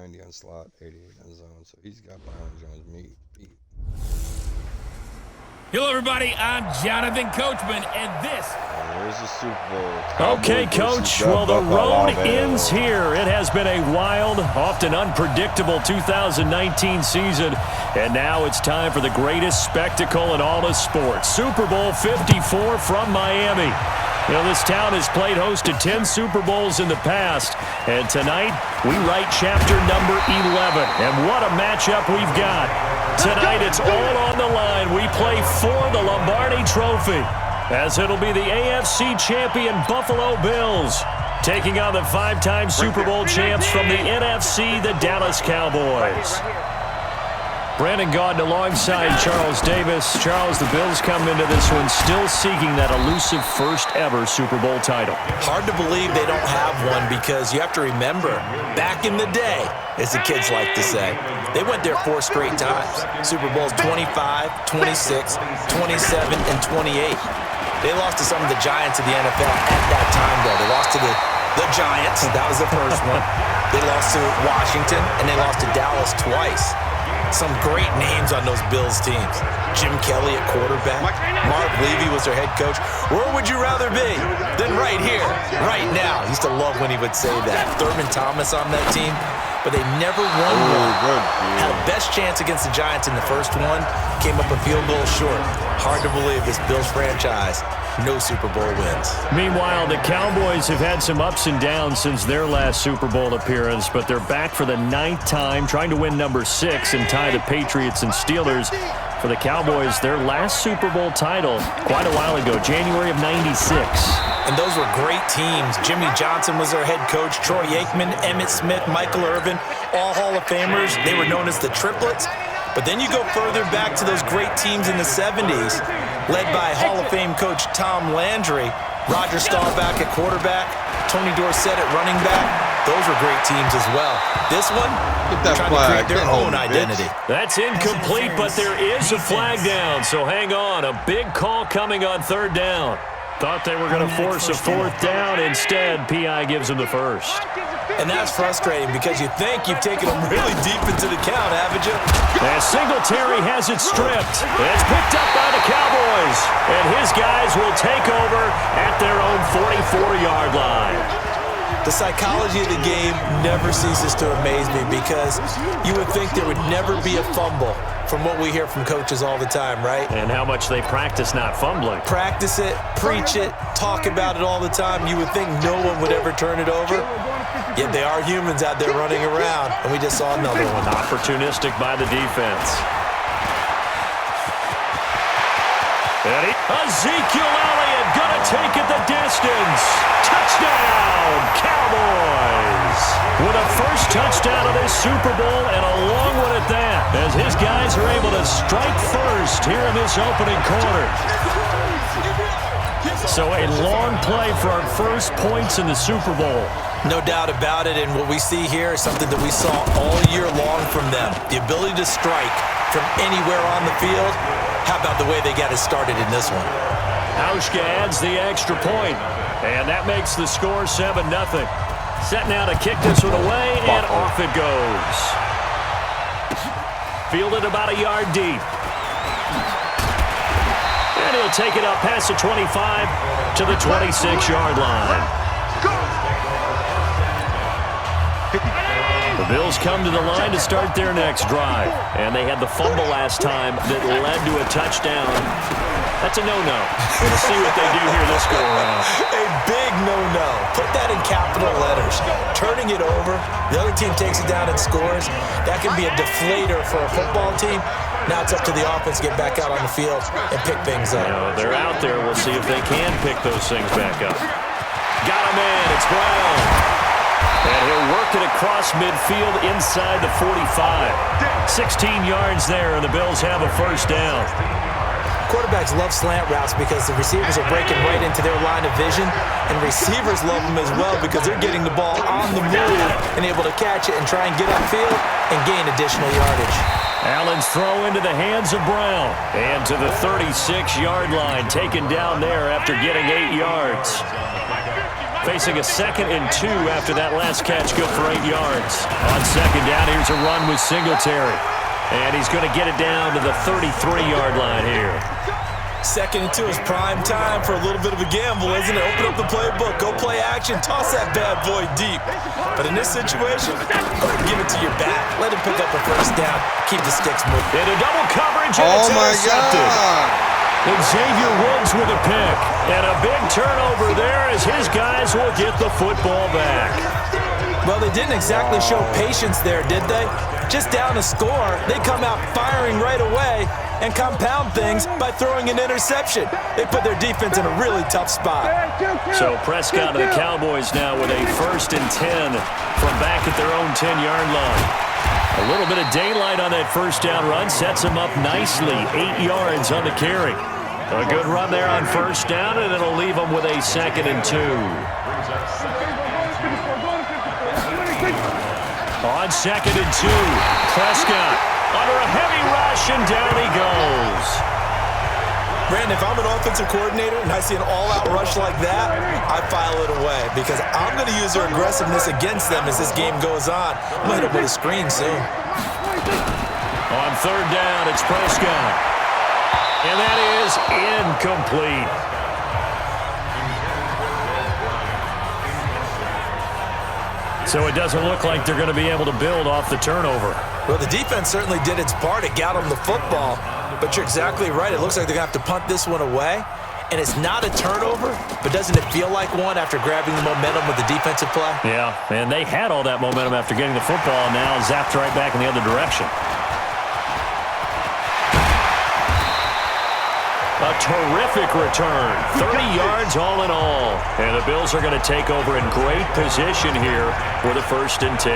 90 on slot, 88 on zone. So he's got Byron Jones beat. Hello, everybody. I'm Jonathan Coachman, and this. There's the Super Bowl. Okay, Coach. Well, the road ends here. It has been a wild, often unpredictable 2019 season, and now it's time for the greatest spectacle in all of sports. Super Bowl 54 from Miami. You know, this town has played host to 10 Super Bowls in the past, and tonight we write chapter number 11. And what a matchup we've got. Tonight it's all on the line. We play for the Lombardi Trophy, as it'll be the AFC champion Buffalo Bills taking on the 5-time Super Bowl champs from the NFC, the Dallas Cowboys. Brandon Gaudin alongside Charles Davis. Charles, the Bills come into this one still seeking that elusive first-ever Super Bowl title. Hard to believe they don't have one, because you have to remember, back in the day, as the kids like to say, they went there 4 straight times. Super Bowls 25, 26, 27, and 28. They lost to some of the giants of the NFL at that time, though. They lost to the Giants. That was the first one. They lost to Washington, and they lost to Dallas twice. Some great names on those Bills teams. Jim Kelly at quarterback. Mark Levy was their head coach. Where would you rather be than right here, right now? I used to love when he would say that. Thurman Thomas on that team, but they never won one. Had a best chance against the Giants in the first one. Came up a field goal short. Hard to believe this Bills franchise. No Super Bowl wins. Meanwhile, the Cowboys have had some ups and downs since their last Super Bowl appearance, but they're back for the 9th time, trying to win number 6 and tie the Patriots and Steelers. For the Cowboys, their last Super Bowl title quite a while ago, January of '96. And those were great teams. Jimmy Johnson was their head coach. Troy Aikman, Emmitt Smith, Michael Irvin, all Hall of Famers. They were known as the Triplets. But then you go further back to those great teams in the 70s, led by Hall of Fame coach Tom Landry, Roger Staubach at quarterback, Tony Dorsett at running back. Those were great teams as well. This one, they're trying to create their own identity. That's incomplete, but there is a flag down, so hang on. A big call coming on 3rd down. Thought they were going to force a 4th down. Instead, P.I. gives them the first. And that's frustrating, because you think you've taken them really deep into the count, haven't you? And Singletary has it stripped. It's picked up by the Cowboys. And his guys will take over at their own 44-yard line. The psychology of the game never ceases to amaze me, because you would think there would never be a fumble from what we hear from coaches all the time, right? And how much they practice not fumbling. Practice it, preach it, talk about it all the time. You would think no one would ever turn it over. Yet they are humans out there running around, and we just saw another one. Opportunistic by the defense. Ezekiel Elliott gonna take it the distance. Touchdown, Cowboys! With a first touchdown of this Super Bowl, and a long one at that, as his guys are able to strike first here in this opening quarter. So a long play for our first points in the Super Bowl. No doubt about it, and what we see here is something that we saw all year long from them. The ability to strike from anywhere on the field. How about the way they got it started in this one? Hauschka adds the extra point, and that makes the score 7-0. Set now to kick this one away, and off it goes. Fielded about a yard deep. And he'll take it up past the 25 to the 26-yard line. The Bills come to the line to start their next drive. And they had the fumble last time that led to a touchdown. That's a no-no. We'll see what they do here this go-around. A big no-no. Put that in capital letters. Turning it over, the other team takes it down and scores. That can be a deflator for a football team. Now it's up to the offense to get back out on the field and pick things up. You know, they're out there. We'll see if they can pick those things back up. Got a man. It's Brown. And he'll work it across midfield inside the 45. 16 yards there, and the Bills have a first down. Quarterbacks love slant routes because the receivers are breaking right into their line of vision, and receivers love them as well because they're getting the ball on the move and able to catch it and try and get upfield and gain additional yardage. Allen's throw into the hands of Brown. And to the 36-yard line, taken down there after getting 8 yards. Facing a 2nd and 2 after that last catch, good for 8 yards. On 2nd down, here's a run with Singletary. And he's going to get it down to the 33-yard line here. 2nd and 2 is prime time for a little bit of a gamble, isn't it? Open up the playbook, go play action, toss that bad boy deep. But in this situation, go ahead and give it to your back. Let him pick up a first down. Keep the sticks moving. Into double coverage, and it's intercepted. Xavier Woods with a pick. And a big turnover there as his guys will get the football back. Well, they didn't exactly show patience there, did they? Just down a score, they come out firing right away and compound things by throwing an interception. They put their defense in a really tough spot. So Prescott and the Cowboys now with a 1st and 10 from back at their own 10-yard line. A little bit of daylight on that first down run sets them up nicely. 8 yards on the carry. A good run there on first down, and it'll leave them with a 2nd and 2. On 2nd and 2, Prescott under a heavy rush, and down he goes. Brandon, if I'm an offensive coordinator and I see an all-out rush like that, I file it away because I'm going to use their aggressiveness against them as this game goes on. I'm going to hit them with a screen soon. On 3rd down, it's Prescott. And that is incomplete. So it doesn't look like they're going to be able to build off the turnover. Well, the defense certainly did its part. It got them the football. But you're exactly right. It looks like they're going to have to punt this one away. And it's not a turnover, but doesn't it feel like one after grabbing the momentum with the defensive play? Yeah, and they had all that momentum after getting the football, and now zapped right back in the other direction. A terrific return. 30 yards all in all. And the Bills are going to take over in great position here with a 1st and 10.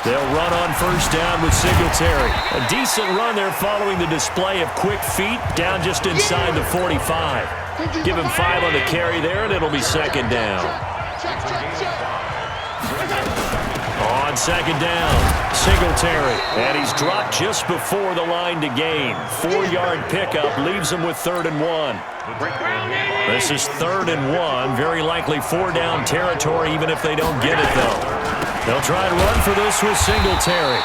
They'll run on first down with Singletary. A decent run there following the display of quick feet down just inside the 45. Give him 5 on the carry there, and it'll be 2nd down. On 2nd down, Singletary. And he's dropped just before the line to gain. 4-yard pickup leaves him with 3rd and 1. This is 3rd and 1. Very likely 4-down territory, even if they don't get it, though. They'll try and run for this with Singletary.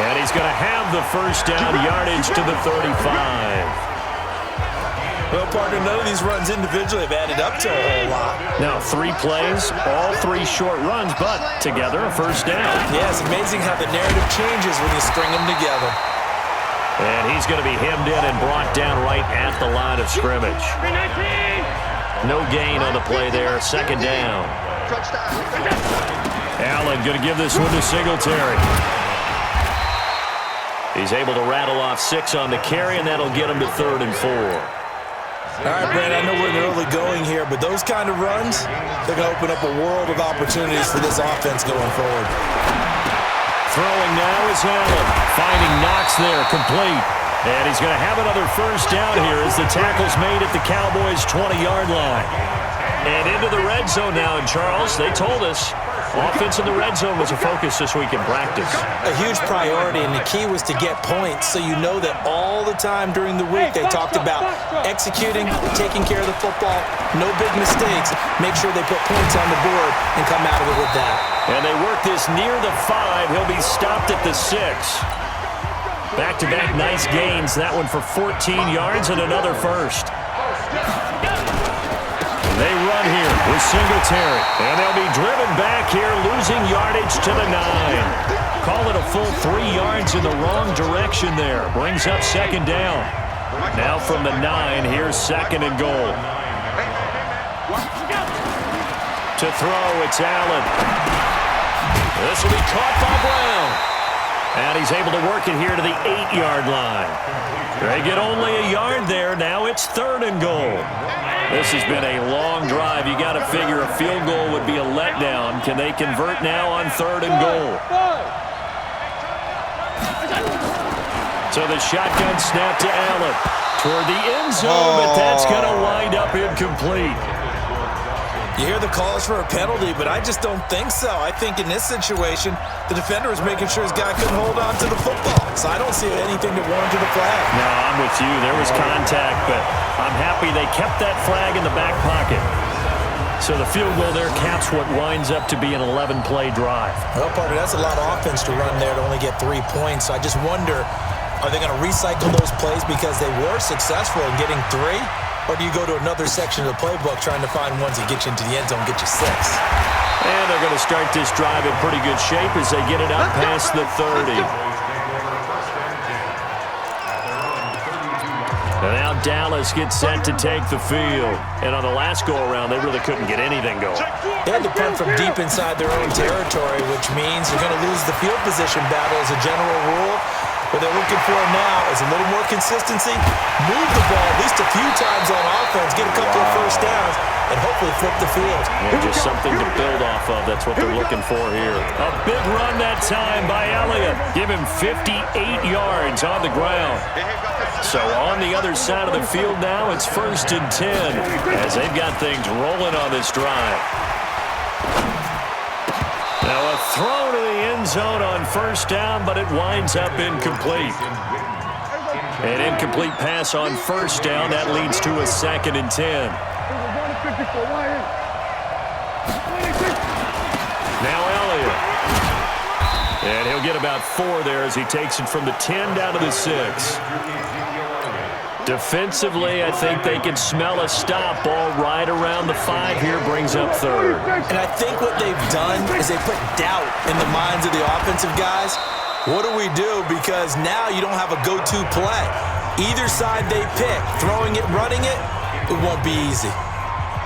And he's going to have the first down yardage to the 35. Well, partner, none of these runs individually have added up to a whole lot. Now, 3 plays, all 3 short runs, but together a first down. Yeah, it's amazing how the narrative changes when you string them together. And he's going to be hemmed in and brought down right at the line of scrimmage. No gain on the play there, 2nd down. Allen going to give this one to Singletary. He's able to rattle off 6 on the carry, and that'll get him to 3rd and 4. All right, Brandon, I know we're in the early going here, but those kind of runs, they're going to open up a world of opportunities for this offense going forward. Throwing now is Allen. Finding Knox there, complete. And he's going to have another first down here as the tackle's made at the Cowboys' 20-yard line. And into the red zone now, and Charles, they told us offense in the red zone was a focus this week in practice. A huge priority, and the key was to get points, so you know that all the time during the week they talked about executing, taking care of the football, no big mistakes, make sure they put points on the board and come out of it with that. And they work this near the 5. He'll be stopped at the 6. Back-to-back nice gains, that one for 14 yards and another first. They run here with Singletary, and they'll be driven back here, losing yardage to the 9. Call it a full 3 yards in the wrong direction there. Brings up 2nd down. Now from the 9, here's 2nd and goal. To throw, it's Allen. This will be caught by Brown. And he's able to work it here to the 8-yard line. They get only a yard there. Now it's 3rd and goal. This has been a long drive. You got to figure a field goal would be a letdown. Can they convert now on 3rd and goal? So the shotgun snap to Allen toward the end zone, but that's going to wind up incomplete. You hear the calls for a penalty, but I just don't think so. I think in this situation, the defender was making sure his guy couldn't hold on to the football. So I don't see anything that warranted a flag. No, I'm with you. There was contact, but I'm happy they kept that flag in the back pocket. So the field goal there caps what winds up to be an 11-play drive. Well, partner, that's a lot of offense to run there to only get 3 points. So I just wonder, are they going to recycle those plays because they were successful in getting 3? Or do you go to another section of the playbook trying to find ones that get you into the end zone, get you 6? And they're going to start this drive in pretty good shape as they get it out past the 30. And now Dallas gets set to take the field. And on the last go-around, they really couldn't get anything going. They had to punt from deep inside their own territory, which means they're going to lose the field position battle as a general rule. What they're looking for now is a little more consistency, move the ball at least a few times on offense, get a couple of first downs, and hopefully flip the field. Yeah, just something to build off of. That's what they're looking for here. A big run that time by Elliott. Give him 58 yards on the ground. So on the other side of the field now, it's 1st and 10 as they've got things rolling on this drive. Now a throw to the end zone on 1st down, but it winds up incomplete. An incomplete pass on 1st down. That leads to a 2nd and 10. Now Elliott. And he'll get about 4 there as he takes it from the 10 down to the 6. Defensively, I think they can smell a stop. Ball right around the 5 here, brings up 3rd. And I think what they've done is they put doubt in the minds of the offensive guys. What do we do? Because now you don't have a go-to play. Either side they pick, throwing it, running it, it won't be easy.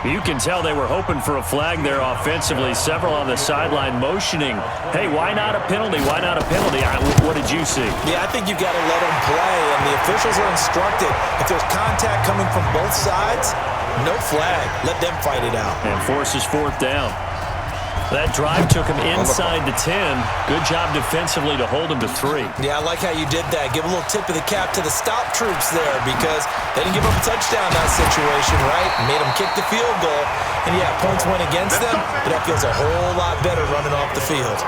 You can tell they were hoping for a flag there offensively. Several on the sideline motioning, hey, why not a penalty? Why not a penalty? What did you see? Yeah, I think you've got to let them play, and the officials are instructed. If there's contact coming from both sides, no flag. Let them fight it out. And forces 4th down. That drive took him inside the 10. Good job defensively to hold him to 3. Yeah, I like how you did that. Give a little tip of the cap to the stop troops there because they didn't give up a touchdown in that situation, right? Made them kick the field goal. And, yeah, points went against them, but that feels a whole lot better running off the field.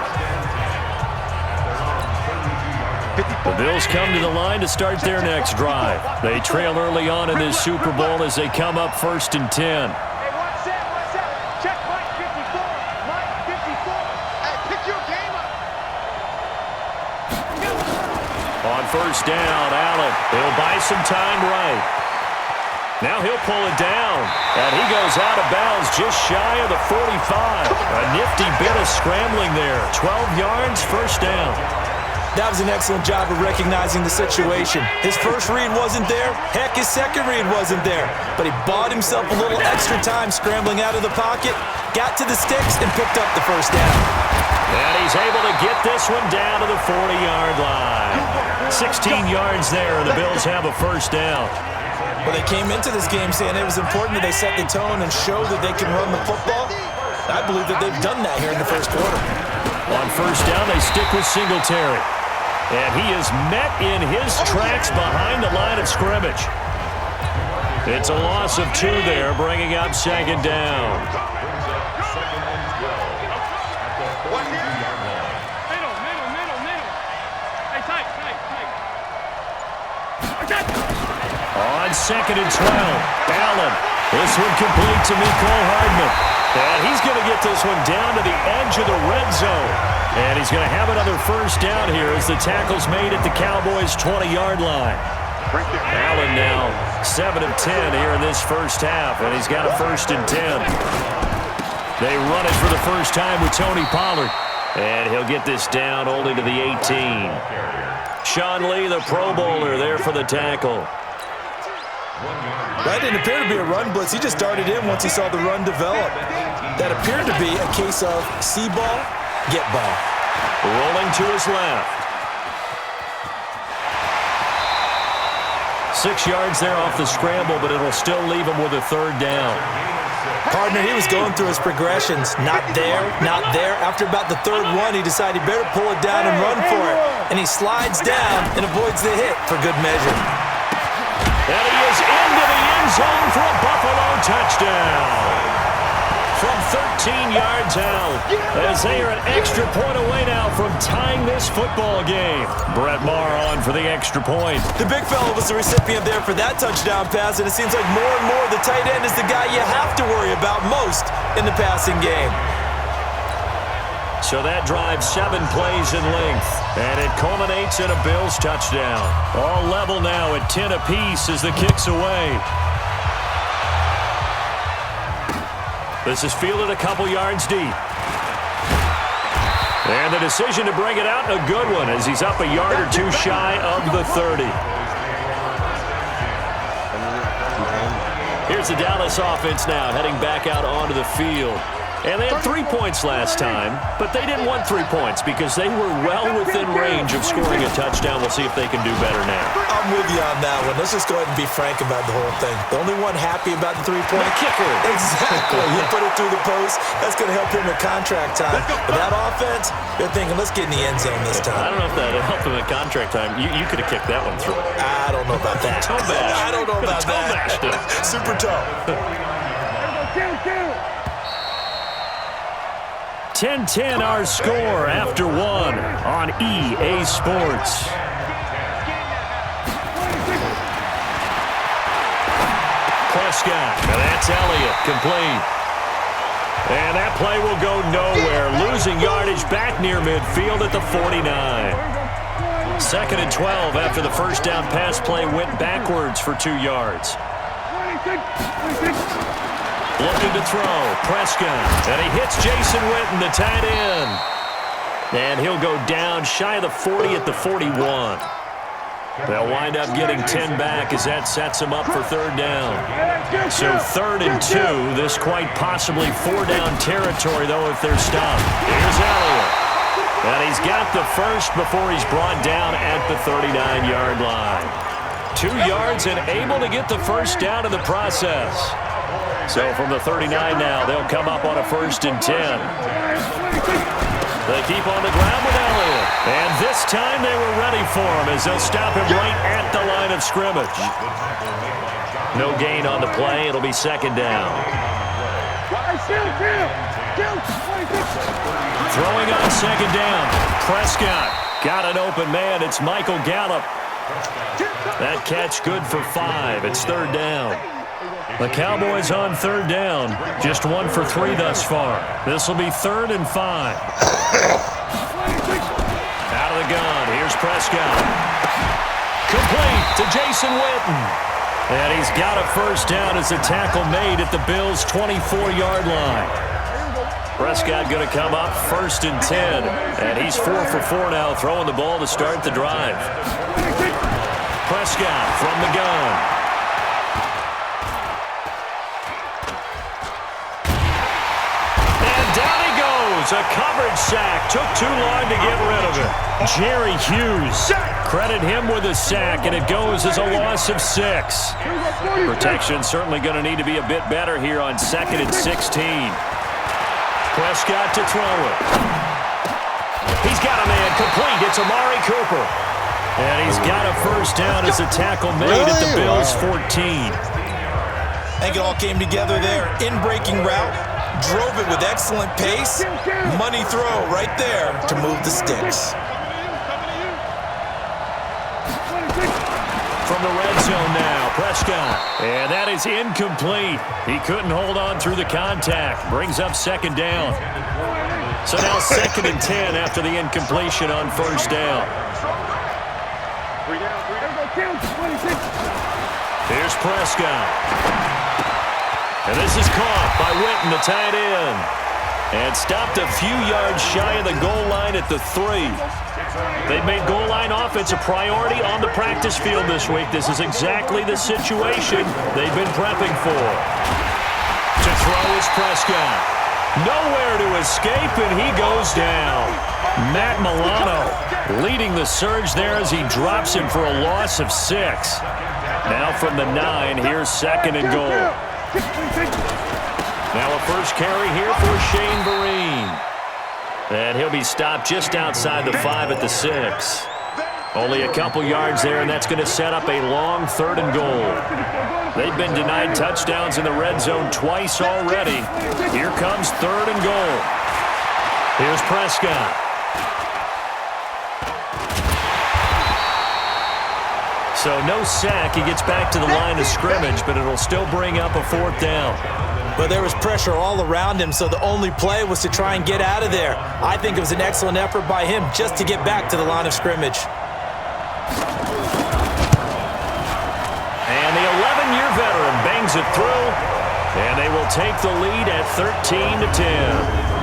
The Bills come to the line to start their next drive. They trail early on in this Super Bowl as they come up 1st and 10. On 1st down, Allen. He'll buy some time right. Now he'll pull it down. And he goes out of bounds just shy of the 45. A nifty bit of scrambling there. 12 yards, 1st down. That was an excellent job of recognizing the situation. His first read wasn't there. Heck, his second read wasn't there. But he bought himself a little extra time scrambling out of the pocket, got to the sticks, and picked up the 1st down. And he's able to get this one down to the 40-yard line. 16 yards there, and the Bills have a 1st down. Well, they came into this game saying it was important that they set the tone and show that they can run the football. I believe that they've done that here in the 1st quarter. On 1st down, they stick with Singletary. And he is met in his tracks behind the line of scrimmage. It's a loss of 2 there, bringing up 2nd down. On 2nd and 12, Allen. This one complete to Mecole Hardman. And he's going to get this one down to the edge of the red zone. And he's going to have another 1st down here as the tackle's made at the Cowboys' 20-yard line. Allen now 7 of 10 here in this 1st half, and he's got a 1st and 10. They run it for the first time with Tony Pollard. And he'll get this down only to the 18. Sean Lee, the Pro Bowler, there for the tackle. That didn't appear to be a run blitz. He just darted in once he saw the run develop. That appeared to be a case of see ball, get ball. Rolling to his left. 6 yards there off the scramble, but it'll still leave him with a 3rd down. Partner, he was going through his progressions. Not there, not there. After about the 3rd one, he decided he better pull it down and run for it. And he slides down and avoids the hit for good measure. And he is into the end zone for a Buffalo touchdown. from 13 yards out. As they are an extra point away now from tying this football game. Brett Maher on for the extra point. The big fella was the recipient there for that touchdown pass, and it seems like more and more the tight end is the guy you have to worry about most in the passing game. So that drives 7 plays in length, and it culminates in a Bills touchdown. All level now at 10 apiece as the kick's away. This is fielded a couple yards deep. And the decision to bring it out, a good one, as he's up a yard or two shy of the 30. Here's the Dallas offense now, heading back out onto the field. And they had 3 points last time, but they didn't want 3 points because they were well within range of scoring a touchdown. We'll see if they can do better now. I'm with you on that one. Let's just go ahead and be frank about the whole thing. The only one happy about the 3-point kicker. Exactly. He put it through the post. That's going to help him with contract time. But that offense, they're thinking, let's get in the end zone this time. I don't know if that helped him at contract time. You could have kicked that one through. I don't know about that. Toe bash. I don't know about that. Super toe. 10-10 our score after 1 on EA Sports. Prescott, and that's Elliott, complete. And that play will go nowhere, losing yardage back near midfield at the 49. 2nd and 12 after the first down pass play went backwards for 2 yards. Looking to throw, Prescott, and he hits Jason Witten, the tight end. And he'll go down shy of the 40 at the 41. They'll wind up getting 10 back as that sets them up for 3rd down. So 3rd and 2, this quite possibly 4-down territory, though, if they're stopped. Here's Elliott. And he's got the first before he's brought down at the 39-yard line. 2 yards and able to get the first down in the process. So from the 39 now, they'll come up on a 1st and 10. They keep on the ground with Elliott. And this time they were ready for him as they'll stop him right at the line of scrimmage. No gain on the play. It'll be 2nd down. Throwing on 2nd down. Prescott got an open man. It's Michael Gallup. That catch good for 5. It's 3rd down. The Cowboys on 3rd down. Just 1 for 3 thus far. This will be 3rd and 5. Out of the gun. Here's Prescott. Complete to Jason Witten. And he's got a first down as the tackle made at the Bills' 24-yard line. Prescott going to come up 1st and 10. And he's 4 for 4 now, throwing the ball to start the drive. Prescott from the gun. A coverage sack. Took too long to get rid of it. Jerry Hughes. Credit him with a sack, and it goes as a loss of 6. Protection certainly going to need to be a bit better here on 2nd and 16. Prescott to throw it. He's got a man complete. It's Amari Cooper. And he's got a first down as a tackle made at the Bills' 14. I think it all came together there. In-breaking route. Drove it with excellent pace. Money throw right there to move the sticks. From the red zone now, Prescott. And that is incomplete. He couldn't hold on through the contact. Brings up 2nd down. So now 2nd and 10 after the incompletion on 1st down. Here's Prescott. And this is caught by Witten, the tight end. And stopped a few yards shy of the goal line at the 3. They've made goal line offense a priority on the practice field this week. This is exactly the situation they've been prepping for. To throw is Prescott. Nowhere to escape, and he goes down. Matt Milano leading the surge there as he drops him for a loss of 6. Now from the 9, here's 2nd and goal. Now a first carry here for Shane Vereen. And he'll be stopped just outside the 5 at the 6. Only a couple yards there, and that's going to set up a long 3rd and goal. They've been denied touchdowns in the red zone twice already. Here comes 3rd and goal. Here's Prescott. So no sack. He gets back to the line of scrimmage, but it'll still bring up a 4th down. But there was pressure all around him, so the only play was to try and get out of there. I think it was an excellent effort by him just to get back to the line of scrimmage. And the 11-year veteran bangs it through, and they will take the lead at 13-10.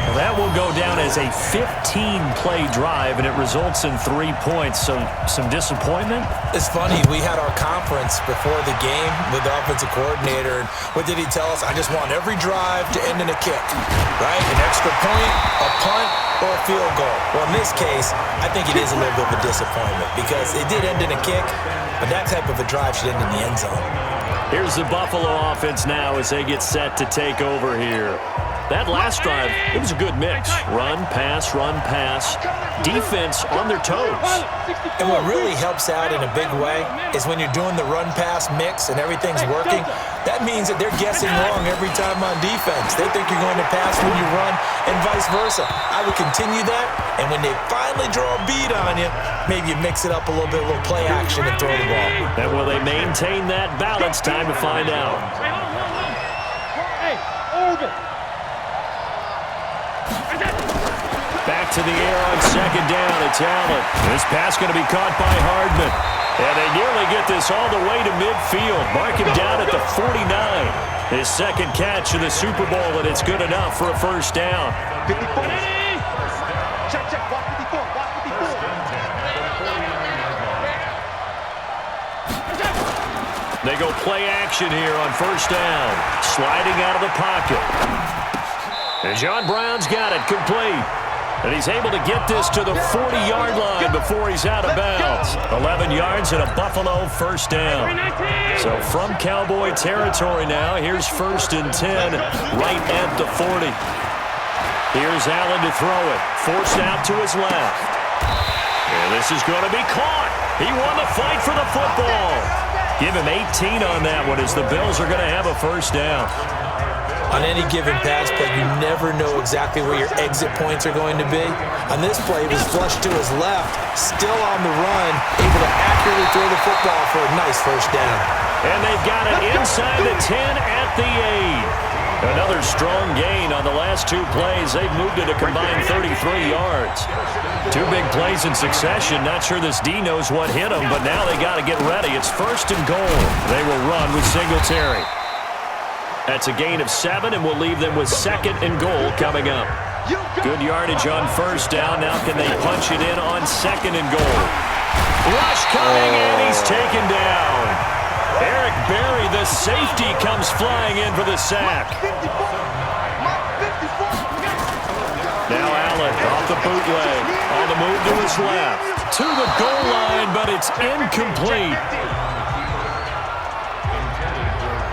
Well, that will go down as a 15-play drive, and it results in 3 points. So some disappointment? It's funny. We had our conference before the game with the offensive coordinator, and what did he tell us? I just want every drive to end in a kick, right? An extra point, a punt, or a field goal. Well, in this case, I think it is a little bit of a disappointment because it did end in a kick, but that type of a drive should end in the end zone. Here's the Buffalo offense now as they get set to take over here. That last drive, it was a good mix. Run, pass, defense on their toes. And what really helps out in a big way is when you're doing the run-pass mix and everything's working, that means that they're guessing wrong every time on defense. They think you're going to pass when you run and vice versa. I would continue that, and when they finally draw a beat on you, maybe you mix it up a little bit, a little play action and throw the ball. And will they maintain that balance? Time to find out. Back to the air on 2nd down. It's Allen. This pass going to be caught by Hardman. And they nearly get this all the way to midfield. Mark him down at the 49. His 2nd catch of the Super Bowl, and it's good enough for a 1st down. They go play action here on 1st down. Sliding out of the pocket. And John Brown's got it complete. And he's able to get this to the 40-yard line before he's out of bounds. 11 yards and a Buffalo 1st down. So from Cowboy territory now, here's 1st and 10 right at the 40. Here's Allen to throw it. Forced out to his left. And this is going to be caught. He won the fight for the football. Give him 18 on that one as the Bills are going to have a 1st down. On any given pass play, you never know exactly where your exit points are going to be. On this play, he was flushed to his left, still on the run, able to accurately throw the football for a nice 1st down. And they've got it inside the 10 at the 8. Another strong gain on the last 2 plays. They've moved it a combined 33 yards. 2 big plays in succession. Not sure this D knows what hit him, but now they got to get ready. It's 1st and goal. They will run with Singletary. That's a gain of 7, and we'll leave them with 2nd and goal coming up. Good yardage on 1st down. Now can they punch it in on 2nd and goal? Rush coming, and he's taken down. Eric Berry, the safety, comes flying in for the sack. Now Allen off the bootleg. On the move to his left. To the goal line, but it's incomplete.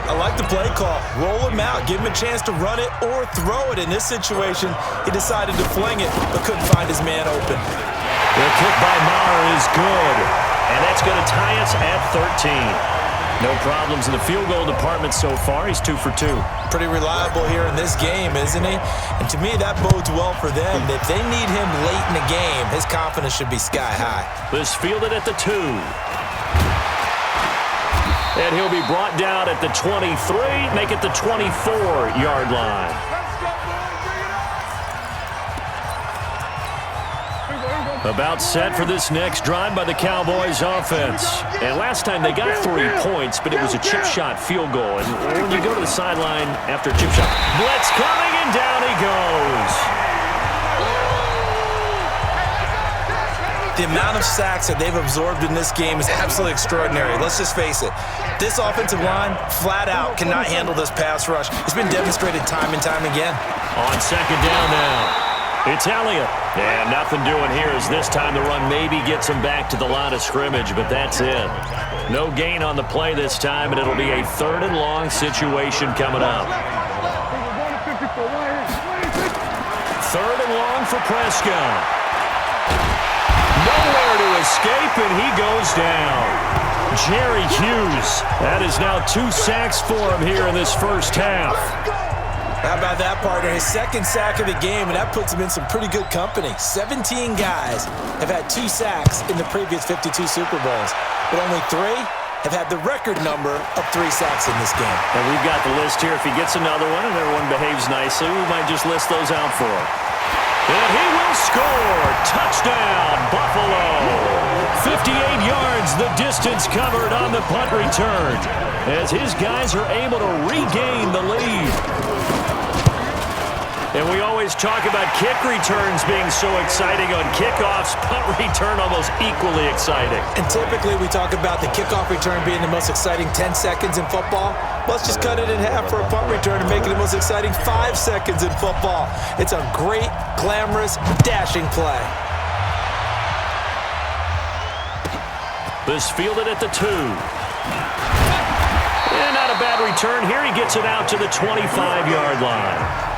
I like the play call. Roll him out. Give him a chance to run it or throw it. In this situation, he decided to fling it, but couldn't find his man open. The kick by Maher is good. And that's going to tie us at 13. No problems in the field goal department so far. He's 2 for 2. Pretty reliable here in this game, isn't he? And to me, that bodes well for them. If they need him late in the game, his confidence should be sky high. This fielded at the 2. And he'll be brought down at the 23, make it the 24-yard line. About set for this next drive by the Cowboys offense. And last time they got 3 points, but it was a chip shot field goal. And when you go to the sideline after a chip shot, blitz coming, and down he goes. The amount of sacks that they've absorbed in this game is absolutely extraordinary. Let's just face it. This offensive line, flat out, cannot handle this pass rush. It's been demonstrated time and time again. On 2nd down now, it's Elliott. And nothing doing here as this time the run maybe gets him back to the line of scrimmage, but that's it. No gain on the play this time, and it'll be a 3rd and long situation coming up. 3rd and long for Prescott. Nowhere to escape, and he goes down. Jerry Hughes. That is now 2 sacks for him here in this first half. How about that, partner? His second sack of the game, and that puts him in some pretty good company. 17 guys have had 2 sacks in the previous 52 Super Bowls, but only 3 have had the record number of 3 sacks in this game. And we've got the list here. If he gets another one and everyone behaves nicely, we might just list those out for him. And he will score. Touchdown, Buffalo. 58 yards, the distance covered on the punt return, as his guys are able to regain the lead. And we always talk about kick returns being so exciting on kickoffs. Punt return almost equally exciting. And typically we talk about the kickoff return being the most exciting 10 seconds in football. Let's just cut it in half for a punt return and make it the most exciting 5 seconds in football. It's a great, glamorous, dashing play. This fielded at the 2. And not a bad return here. He gets it out to the 25-yard line.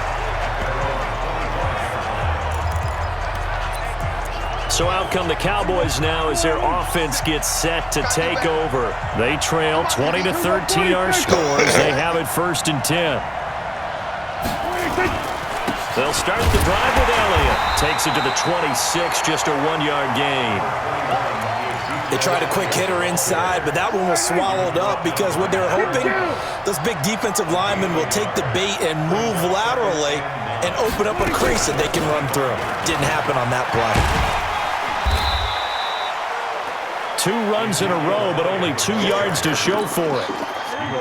So out come the Cowboys now as their offense gets set to take over. They trail 20-13 our scores. They have it 1st and 10. They'll start the drive with Elliott. Takes it to the 26, just a 1-yard gain. They tried a quick hitter inside, but that one was swallowed up because what they're hoping, those big defensive linemen will take the bait and move laterally and open up a crease that they can run through. Didn't happen on that play. 2 runs in a row, but only 2 yards to show for it.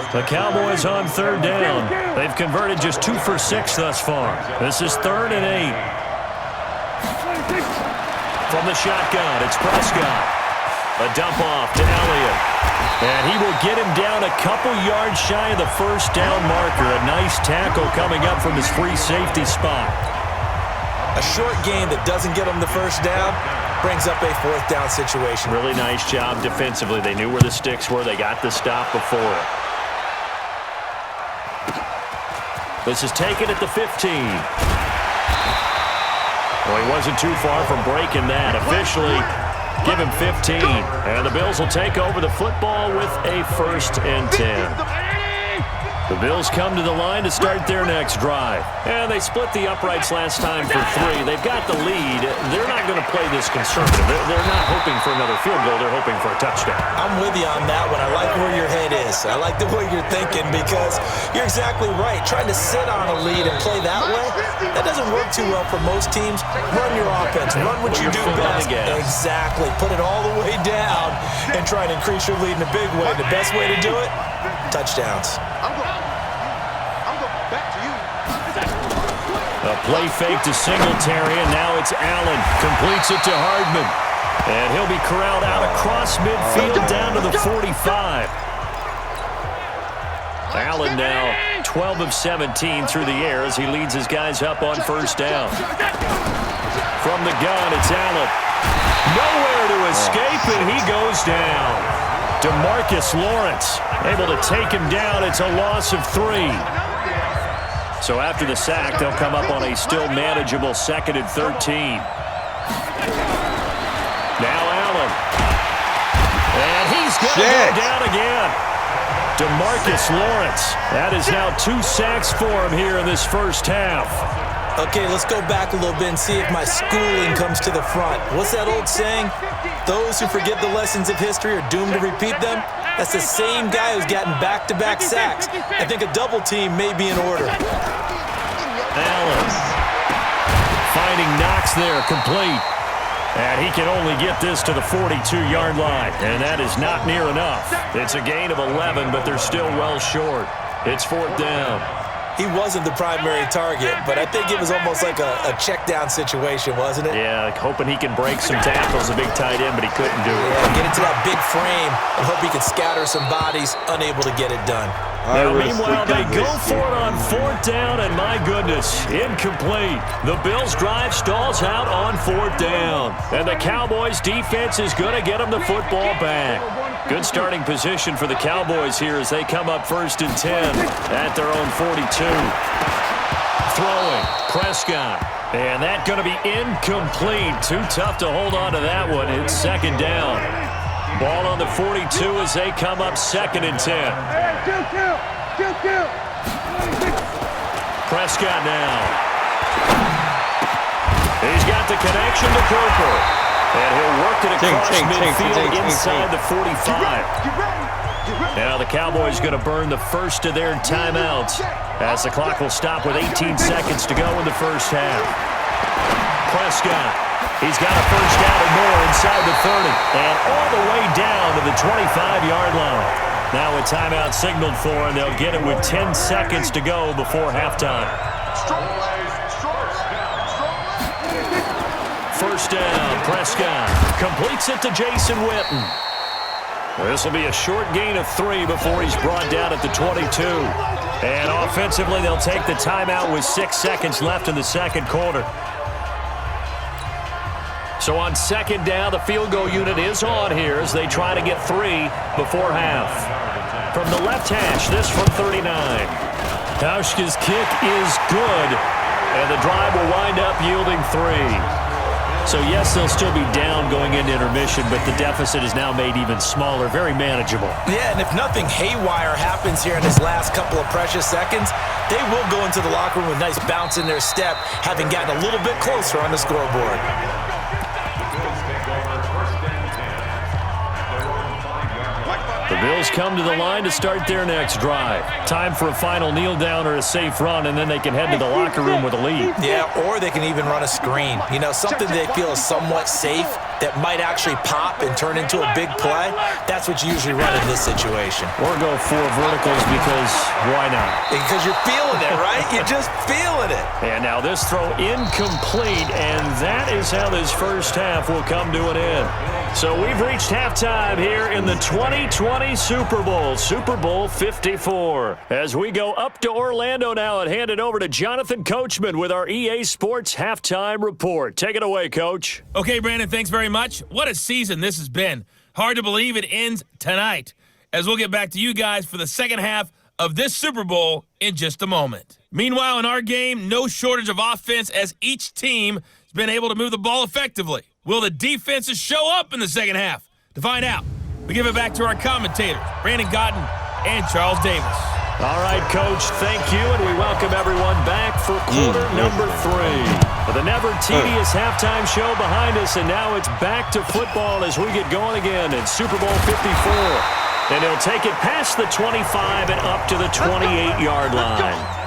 The Cowboys on 3rd down. They've converted just 2 for 6 thus far. This is 3rd and 8. From the shotgun, it's Prescott. A dump off to Elliott. And he will get him down a couple yards shy of the 1st down marker. A nice tackle coming up from his free safety spot. A short gain that doesn't get him the 1st down brings up a 4th down situation. Really nice job defensively. They knew where the sticks were. They got the stop before it. This is taken at the 15. Well, he wasn't too far from breaking that. Officially, give him 15. And the Bills will take over the football with a 1st and 10. The Bills come to the line to start their next drive. And they split the uprights last time for 3. They've got the lead. They're not going to play this conservative. They're not hoping for another field goal. They're hoping for a touchdown. I'm with you on that one. I like where your head is. I like the way you're thinking because you're exactly right. Trying to sit on a lead and play that way, that doesn't work too well for most teams. Run your offense. Run what you do best. Exactly. Put it all the way down and try and increase your lead in a big way. The best way to do it, touchdowns. A play fake to Singletary, and now it's Allen. Completes it to Hardman. And he'll be corralled out across midfield down to the 45. Allen now 12 of 17 through the air as he leads his guys up on 1st down. From the gun, it's Allen. Nowhere to escape, and he goes down. DeMarcus Lawrence able to take him down. It's a loss of 3. So after the sack, they'll come up on a still manageable 2nd and 13. Now Allen. And he's going to go down again. DeMarcus Lawrence. That is now 2 sacks for him here in this 1st half. Okay, let's go back a little bit and see if my schooling comes to the front. What's that old saying? Those who forget the lessons of history are doomed to repeat them. That's the same guy who's gotten back-to-back sacks. I think a double team may be in order. Allen finding Knox there, complete. And he can only get this to the 42-yard line, and that is not near enough. It's a gain of 11, but they're still well short. It's 4th down. He wasn't the primary target, but I think it was almost like a check-down situation, wasn't it? Yeah, like hoping he can break some tackles, a big tight end, but he couldn't do it. Yeah, get into that big frame and hope he can scatter some bodies, unable to get it done. Now, meanwhile, they go for it on 4th down, and my goodness, incomplete. The Bills' drive stalls out on 4th down, and the Cowboys' defense is going to get them the football back. Good starting position for the Cowboys here as they come up 1st and 10 at their own 42. Throwing, Prescott. And that's going to be incomplete. Too tough to hold on to that one. It's 2nd down. Ball on the 42 as they come up 2nd and 10. Prescott now. He's got the connection to Cooper. And he'll work it across midfield inside the 45. Now the Cowboys going to burn the first of their timeouts as the clock will stop with 18 seconds to go in the first half. Prescott. He's got a first down and more inside the 30 and all the way down to the 25-yard line. Now a timeout signaled for, and they'll get it with 10 seconds to go before halftime. First down, Prescott completes it to Jason Witten. This will be a short gain of 3 before he's brought down at the 22. And offensively, they'll take the timeout with 6 seconds left in the second quarter. So on second down, the field goal unit is on here as they try to get 3 before half. From the left hash, this from 39. Tauschke's kick is good, and the drive will wind up yielding 3. So yes, they'll still be down going into intermission, but the deficit is now made even smaller, very manageable. Yeah, and if nothing haywire happens here in his last couple of precious seconds, they will go into the locker room with a nice bounce in their step, having gotten a little bit closer on the scoreboard. The Bills come to the line to start their next drive. Time for a final kneel down or a safe run, and then they can head to the locker room with a lead. Yeah, or they can even run a screen. You know, something they feel is somewhat safe that might actually pop and turn into a big play. That's what you usually run in this situation. Or go 4 verticals because why not? Because you're feeling it, right? You're just feeling it. And now this throw incomplete, and that is how this first half will come to an end. So we've reached halftime here in the 2020 Super Bowl, Super Bowl 54. As we go up to Orlando now and hand it over to Jonathan Coachman with our EA Sports Halftime Report. Take it away, Coach. Okay, Brandon, thanks very much. What a season this has been. Hard to believe it ends tonight, as we'll get back to you guys for the second half of this Super Bowl in just a moment. Meanwhile, in our game, no shortage of offense as each team has been able to move the ball effectively. Will the defenses show up in the second half? To find out, we give it back to our commentators, Brandon Gotten and Charles Davis. All right, Coach, thank you, and we welcome everyone back for quarter number 3. With a never tedious halftime show behind us, and now it's back to football as we get going again in Super Bowl 54. And he'll take it past the 25 and up to the 28-yard line.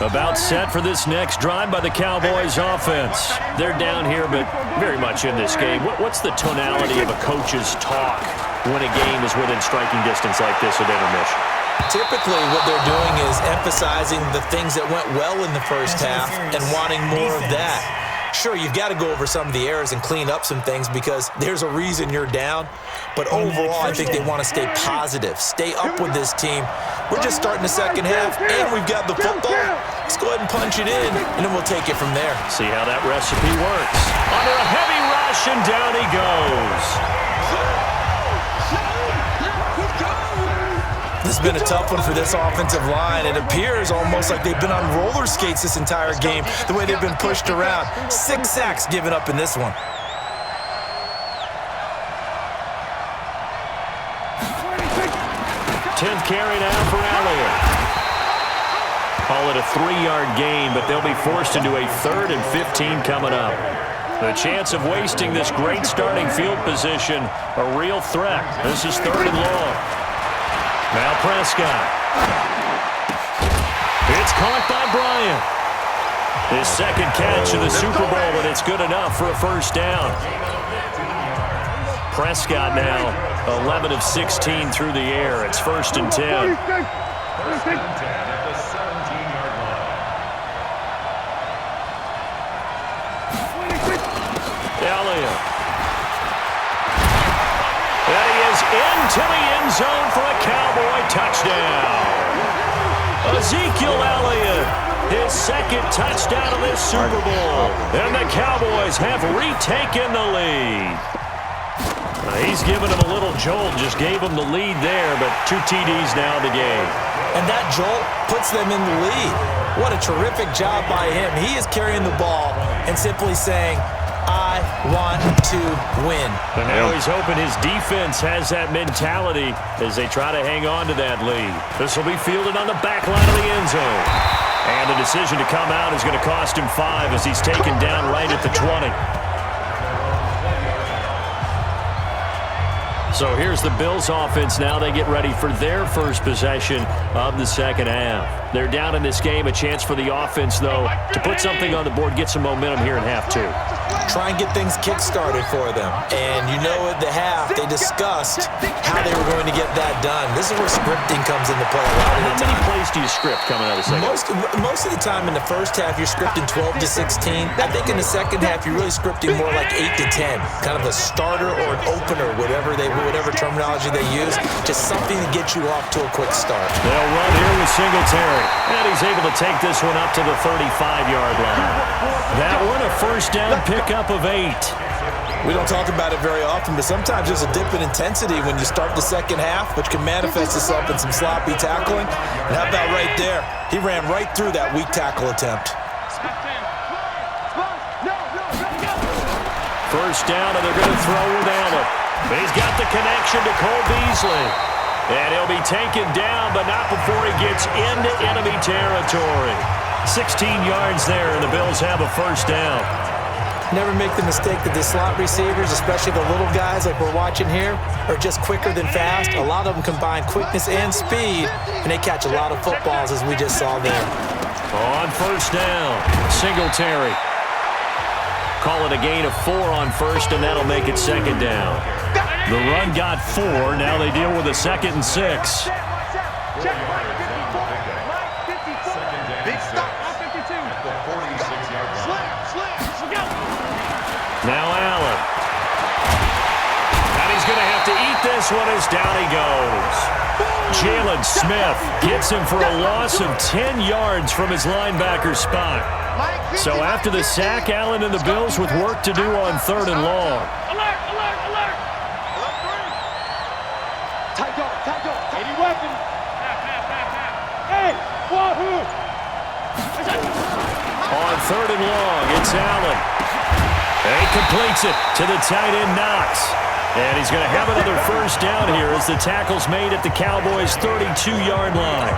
About set for this next drive by the Cowboys offense. They're down here, but very much in this game. What's the tonality of a coach's talk when a game is within striking distance like this at intermission? Typically, what they're doing is emphasizing the things that went well in the first half and wanting more of that. Sure, you've got to go over some of the errors and clean up some things because there's a reason you're down. But overall, I think they want to stay positive, stay up with this team. We're just starting the second half, and we've got the football. Let's go ahead and punch it in, and then we'll take it from there. See how that recipe works. Under a heavy rush, and down he goes. This has been a tough one for this offensive line. It appears almost like they've been on roller skates this entire game, the way they've been pushed around. 6 sacks given up in this one. Tenth carry now for Elliott. Call it a 3-yard gain, but they'll be forced into a 3rd and 15 coming up. The chance of wasting this great starting field position, a real threat. This is 3rd and long. Now Prescott. It's caught by Bryant. His second catch of the Super Bowl, and it's good enough for a first down. Prescott now 11 of 16 through the air. It's 1st and 10. Elliott. And he is into the end zone for a Cowboy touchdown. Ezekiel Elliott, his second touchdown of this Super Bowl. And the Cowboys have retaken the lead. He's given him a little jolt, just gave him the lead there, but 2 TDs now in the game. And that jolt puts them in the lead. What a terrific job by him. He is carrying the ball and simply saying, I want to win. And now he's hoping his defense has that mentality as they try to hang on to that lead. This will be fielded on the back line of the end zone. And the decision to come out is going to cost him 5 as he's taken down right at the 20. So here's the Bills offense now. They get ready for their first possession of the second half. They're down in this game. A chance for the offense, though, to put something on the board, get some momentum here in half 2. Try and get things kick-started for them. And you know at the half, they discussed how they were going to get that done. This is where scripting comes into play a lot of the time. How many plays do you script coming out of the second half? Most of the time in the first half, you're scripting 12 to 16. I think in the second half, you're really scripting more like 8 to 10. Kind of a starter or an opener, whatever terminology they use. Just something to get you off to a quick start. They'll run here with Singletary. And he's able to take this one up to the 35-yard line. That one, a first down pickup of 8. We don't talk about it very often, but sometimes there's a dip in intensity when you start the second half, which can manifest itself in some sloppy tackling. And how about right there? He ran right through that weak tackle attempt. First down, and they're going to throw with Allen. He's got the connection to Cole Beasley. And he'll be taken down, but not before he gets into enemy territory. 16 yards there, and the Bills have a first down. Never make the mistake that the slot receivers, especially the little guys like we're watching here, are just quicker than fast. A lot of them combine quickness and speed, and they catch a lot of footballs, as we just saw there. On first down, Singletary. Call it a gain of 4 on first, and that'll make it second down. The run got 4. Now they deal with a 2nd and 6. Now Allen. And he's going to have to eat this one as down he goes. Jalen Smith gets him for a loss of 10 yards from his linebacker spot. So after the sack, Allen and the Bills with work to do on 3rd and long. Any weapon. Hey, wahoo! On 3rd and long, it's Allen. And he completes it to the tight end, Knox. And he's going to have another first down here as the tackle's made at the Cowboys' 32-yard line.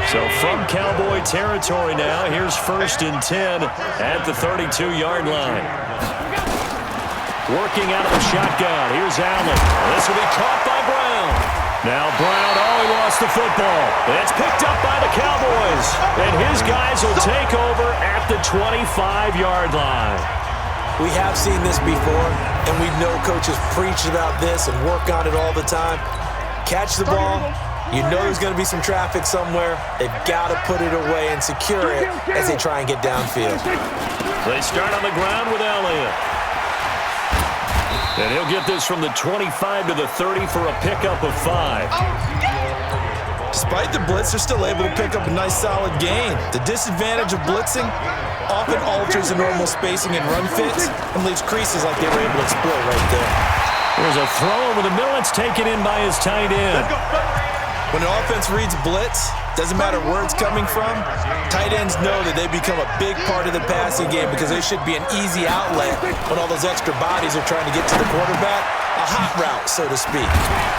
So from Cowboy territory now, here's 1st and 10 at the 32-yard line. Working out of the shotgun. Here's Allen. This will be caught by Brown. Now Brown, he lost the football. It's picked up by the Cowboys. And his guys will take over at the 25-yard line. We have seen this before, and we know coaches preach about this and work on it all the time. Catch the ball. You know there's going to be some traffic somewhere. They've got to put it away and secure it as they try and get downfield. They start on the ground with Elliott. And he'll get this from the 25 to the 30 for a pickup of 5. Despite the blitz, they're still able to pick up a nice solid gain. The disadvantage of blitzing often alters the normal spacing and run fits and leaves creases like they were able to exploit right there. There's a throw over the middle. It's taken in by his tight end. When an offense reads blitz, doesn't matter where it's coming from, tight ends know that they become a big part of the passing game because they should be an easy outlet when all those extra bodies are trying to get to the quarterback. A hot route, so to speak.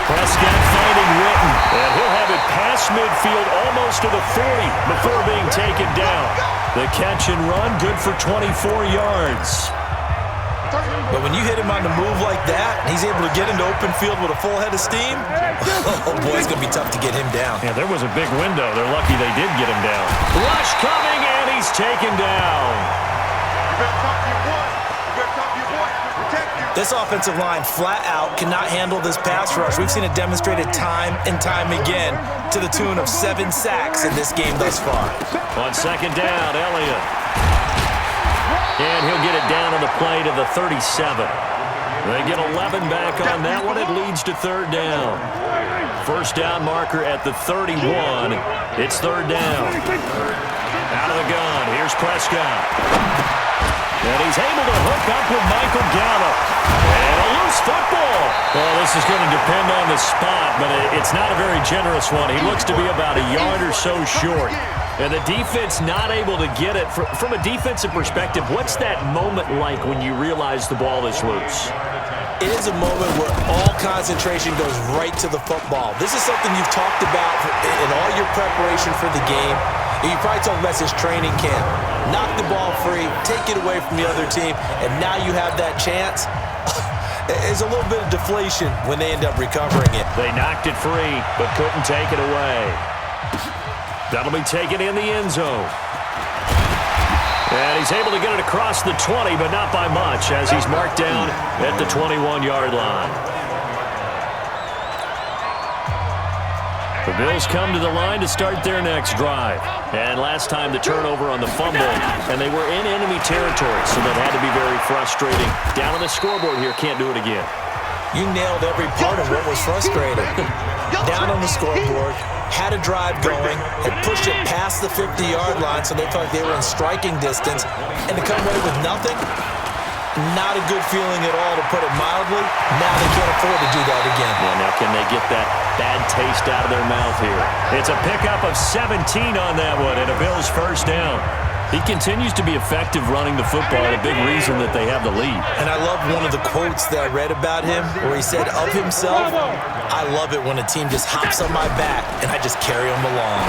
Prescott finding Witten, and he'll have it past midfield almost to the 40 before being taken down. The catch and run, good for 24 yards. But when you hit him on the move like that, and he's able to get into open field with a full head of steam, oh boy, it's going to be tough to get him down. Yeah, there was a big window. They're lucky they did get him down. Rush coming, and he's taken down. This offensive line flat out cannot handle this pass rush. We've seen it demonstrated time and time again to the tune of 7 sacks in this game thus far. On second down, Elliott. And he'll get it down on the play to the 37. They get 11 back on that one. It leads to 3rd down. First down marker at the 31. It's 3rd down. Out of the gun. Here's Prescott. And he's able to hook up with Michael Gallup. And a loose football. Well, this is going to depend on the spot, but it's not a very generous one. He looks to be about a yard or so short. And the defense not able to get it. From a defensive perspective, what's that moment like when you realize the ball is loose? It is a moment where all concentration goes right to the football. This is something you've talked about in all your preparation for the game. You probably talked about this training camp. Knock the ball free, take it away from the other team, and now you have that chance. There's a little bit of deflation when they end up recovering it. They knocked it free, but couldn't take it away. That'll be taken in the end zone. And he's able to get it across the 20, but not by much, as he's marked down at the 21-yard line. The Bills come to the line to start their next drive. And last time the turnover on the fumble, and they were in enemy territory, so that had to be very frustrating. Down on the scoreboard here, can't do it again. You nailed every part of what was frustrating. Down on the scoreboard, had a drive going, had pushed it past the 50-yard line, so they felt like they were in striking distance, and to come away with nothing, not a good feeling at all, to put it mildly. Now they can't afford to do that again. Yeah, now can they get that bad taste out of their mouth here? It's a pickup of 17 on that one, and a Bills first down. He continues to be effective running the football, a big reason that they have the lead. And I love one of the quotes that I read about him where he said of himself, "I love it when a team just hops on my back and I just carry them along."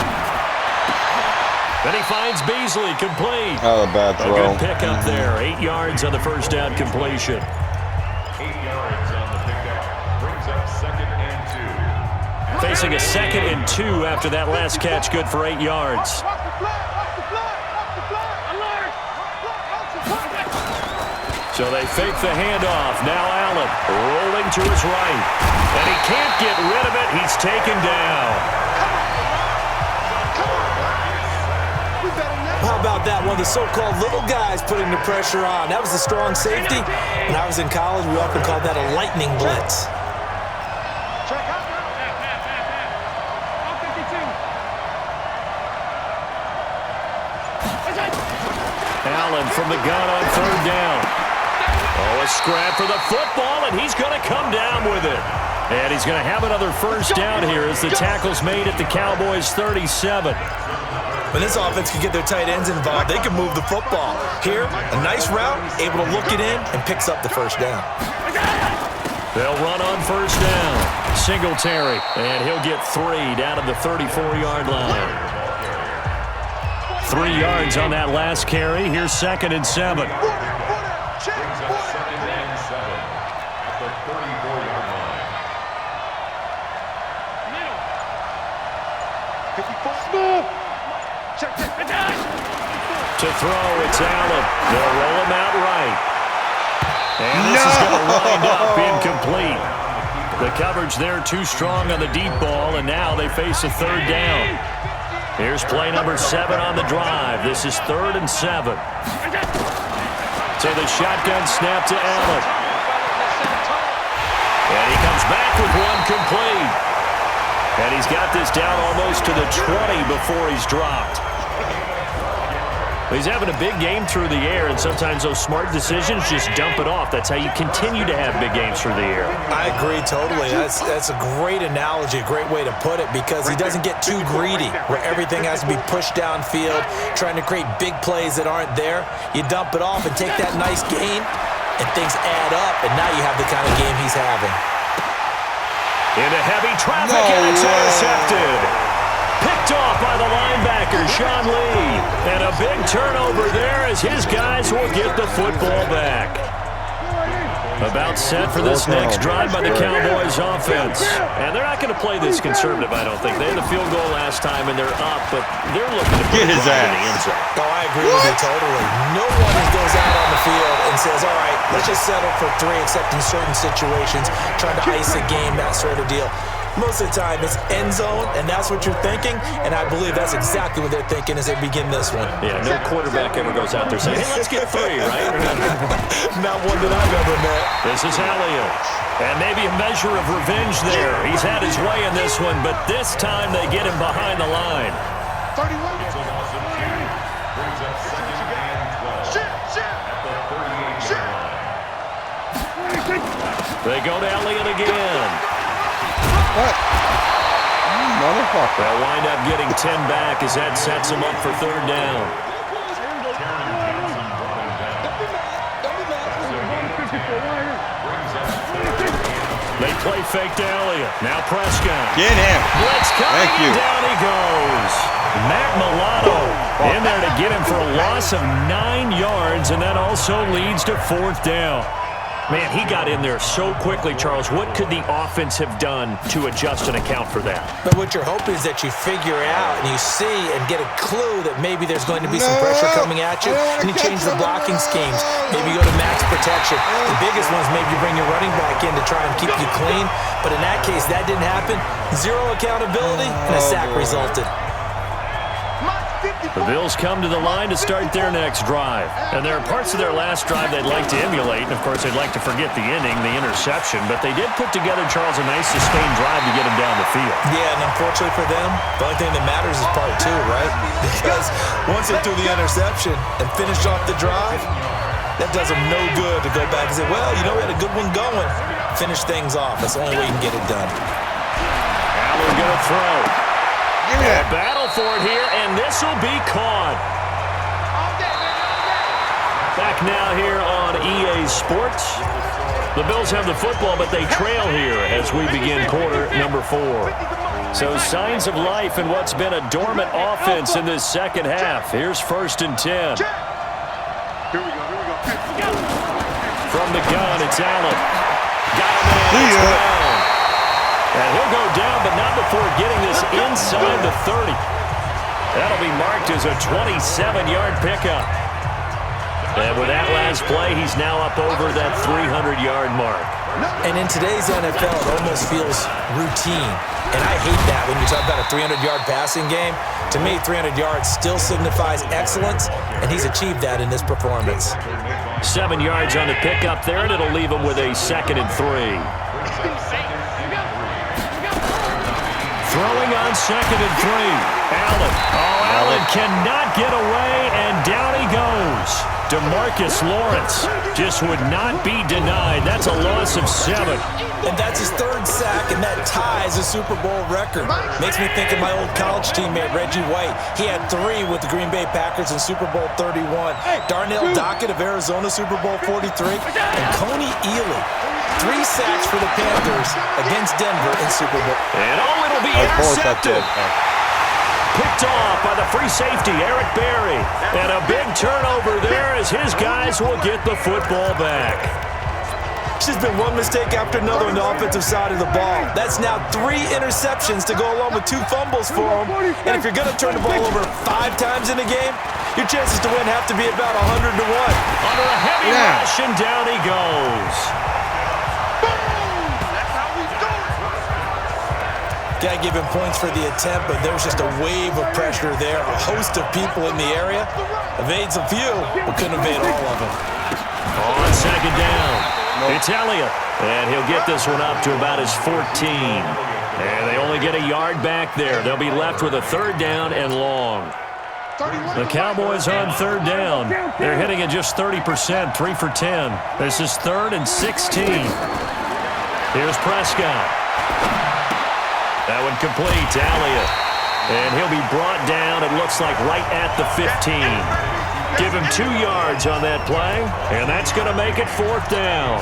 Then he finds Beasley, complete. Oh, a bad throw. A good pickup there. 8 yards on the first down completion. 8 yards on the pickup. Brings up 2nd and 2. Facing a 2nd and 2 after that last catch, good for 8 yards. So they fake the handoff. Now Allen rolling to his right. And he can't get rid of it. He's taken down. How about that? One of the so-called little guys putting the pressure on. That was a strong safety. When I was in college, we often called that a lightning blitz. Allen from the gun on 3rd down. Oh, a scrap for the football, and he's going to come down with it. And he's going to have another first down here as the tackle's made at the Cowboys' 37. When this offense can get their tight ends involved, they can move the football. Here, a nice route, able to look it in, and picks up the first down. They'll run on first down. Singletary, and he'll get 3 down to the 34-yard line. 3 yards on that last carry. Here's 2nd and 7. Brings up 2nd and 7 at the 34-yard line. To throw, it's Allen. They'll roll him out right. And this is going to wind up incomplete. The coverage there too strong on the deep ball, and now they face a 3rd down. Here's play number 7 on the drive. This is 3rd and 7. So the shotgun snap to Allen. And he comes back with one complete. And he's got this down almost to the 20 before he's dropped. He's having a big game through the air, and sometimes those smart decisions just dump it off. That's how you continue to have big games through the air. I agree totally. That's a great analogy, a great way to put it, because he doesn't get too greedy where everything has to be pushed downfield, trying to create big plays that aren't there. You dump it off and take that nice gain, and things add up, and now you have the kind of game he's having. Into heavy traffic, and it's intercepted. Picked off by the linebacker, Sean Lee. And a big turnover there as his guys will get the football back. About set for this next drive by the Cowboys offense. And they're not going to play this conservative, I don't think. They had a field goal last time, and they're up, but they're looking to put it right in the end zone. Oh, I agree with you totally. No one goes out on the field and says, all right, let's just settle for 3, except in certain situations, trying to ice a game, that sort of deal. Most of the time, it's end zone, and that's what you're thinking, and I believe that's exactly what they're thinking as they begin this one. Yeah, no quarterback ever goes out there saying, hey, let's get 3, right? Not one that I've ever met. This is Elliott. And maybe a measure of revenge there. He's had his way in this one, but this time they get him behind the line. 31. It's a loss of 2. Brings up 2nd and 12 at the 38-yard line. They go to Elliott again. What? motherfucker. They'll wind up getting 10 back as that sets them up for third down. They play fake to Elliott. Now Prescott. Get him. Blitz coming, Thank you. and down he goes. Matt Milano in there to get him for a loss of 9 yards, and that also leads to fourth down. Man, he got in there so quickly, Charles. What could the offense have done to adjust and account for that? But what you're hoping is that you figure out and you see and get a clue that maybe there's going to be some pressure coming at you, and you change the blocking schemes. Maybe you go to max protection. The biggest ones, maybe you bring your running back in to try and keep you clean. But in that case, that didn't happen. Zero accountability, and a sack resulted. The Bills come to the line to start their next drive. And there are parts of their last drive they'd like to emulate. And, of course, they'd like to forget the ending, the interception. But they did put together, Charles, a nice sustained drive to get him down the field. Yeah, and unfortunately for them, the only thing that matters is part two, right? Because once they threw the interception and finished off the drive, that does them no good to go back and say, well, you know, we had a good one going. Finish things off. That's the only way you can get it done. Allen going to throw. A battle for it here, and this will be caught. Back now here on EA Sports. The Bills have the football, but they trail here as we begin quarter number 4. So signs of life in what's been a dormant offense in this second half. Here's 1st and 10. From the gun, it's Allen. Got him in. It's down. And he'll go down, but not before getting this inside the 30. That'll be marked as a 27-yard pickup. And with that last play, he's now up over that 300-yard mark. And in today's NFL, it almost feels routine. And I hate that when you talk about a 300-yard passing game. To me, 300 yards still signifies excellence, and he's achieved that in this performance. 7 yards on the pickup there, and it'll leave him with a 2nd and 3. Throwing on 2nd and 3. Allen. Oh, Allen cannot get away, and down he goes. DeMarcus Lawrence just would not be denied. That's a loss of 7. And that's his 3rd sack, and that ties a Super Bowl record. Makes me think of my old college teammate, Reggie White. He had 3 with the Green Bay Packers in Super Bowl 31. Darnell Dockett of Arizona, Super Bowl 43. And Coney Ealy. 3 sacks for the Panthers against Denver in Super Bowl. And it'll be intercepted. Picked off by the free safety, Eric Berry. And a big turnover there as his guys will get the football back. It's just been one mistake after another on the offensive side of the ball. That's now 3 interceptions to go along with 2 fumbles for him. And if you're going to turn the ball over 5 times in a game, your chances to win have to be about 100 to 1. Under a heavy rush, and down he goes. Got to give him points for the attempt, but there's just a wave of pressure there. A host of people in the area. Evades a few, but couldn't evade all of them. On 2nd down, it's Elliott. And he'll get this one up to about his 14. And they only get a yard back there. They'll be left with a 3rd down and long. The Cowboys on 3rd down. They're hitting at just 30%, 3 for 10. This is 3rd and 16. Here's Prescott. That one complete to Elliott. And he'll be brought down, it looks like, right at the 15. Give him 2 yards on that play, and that's going to make it 4th down.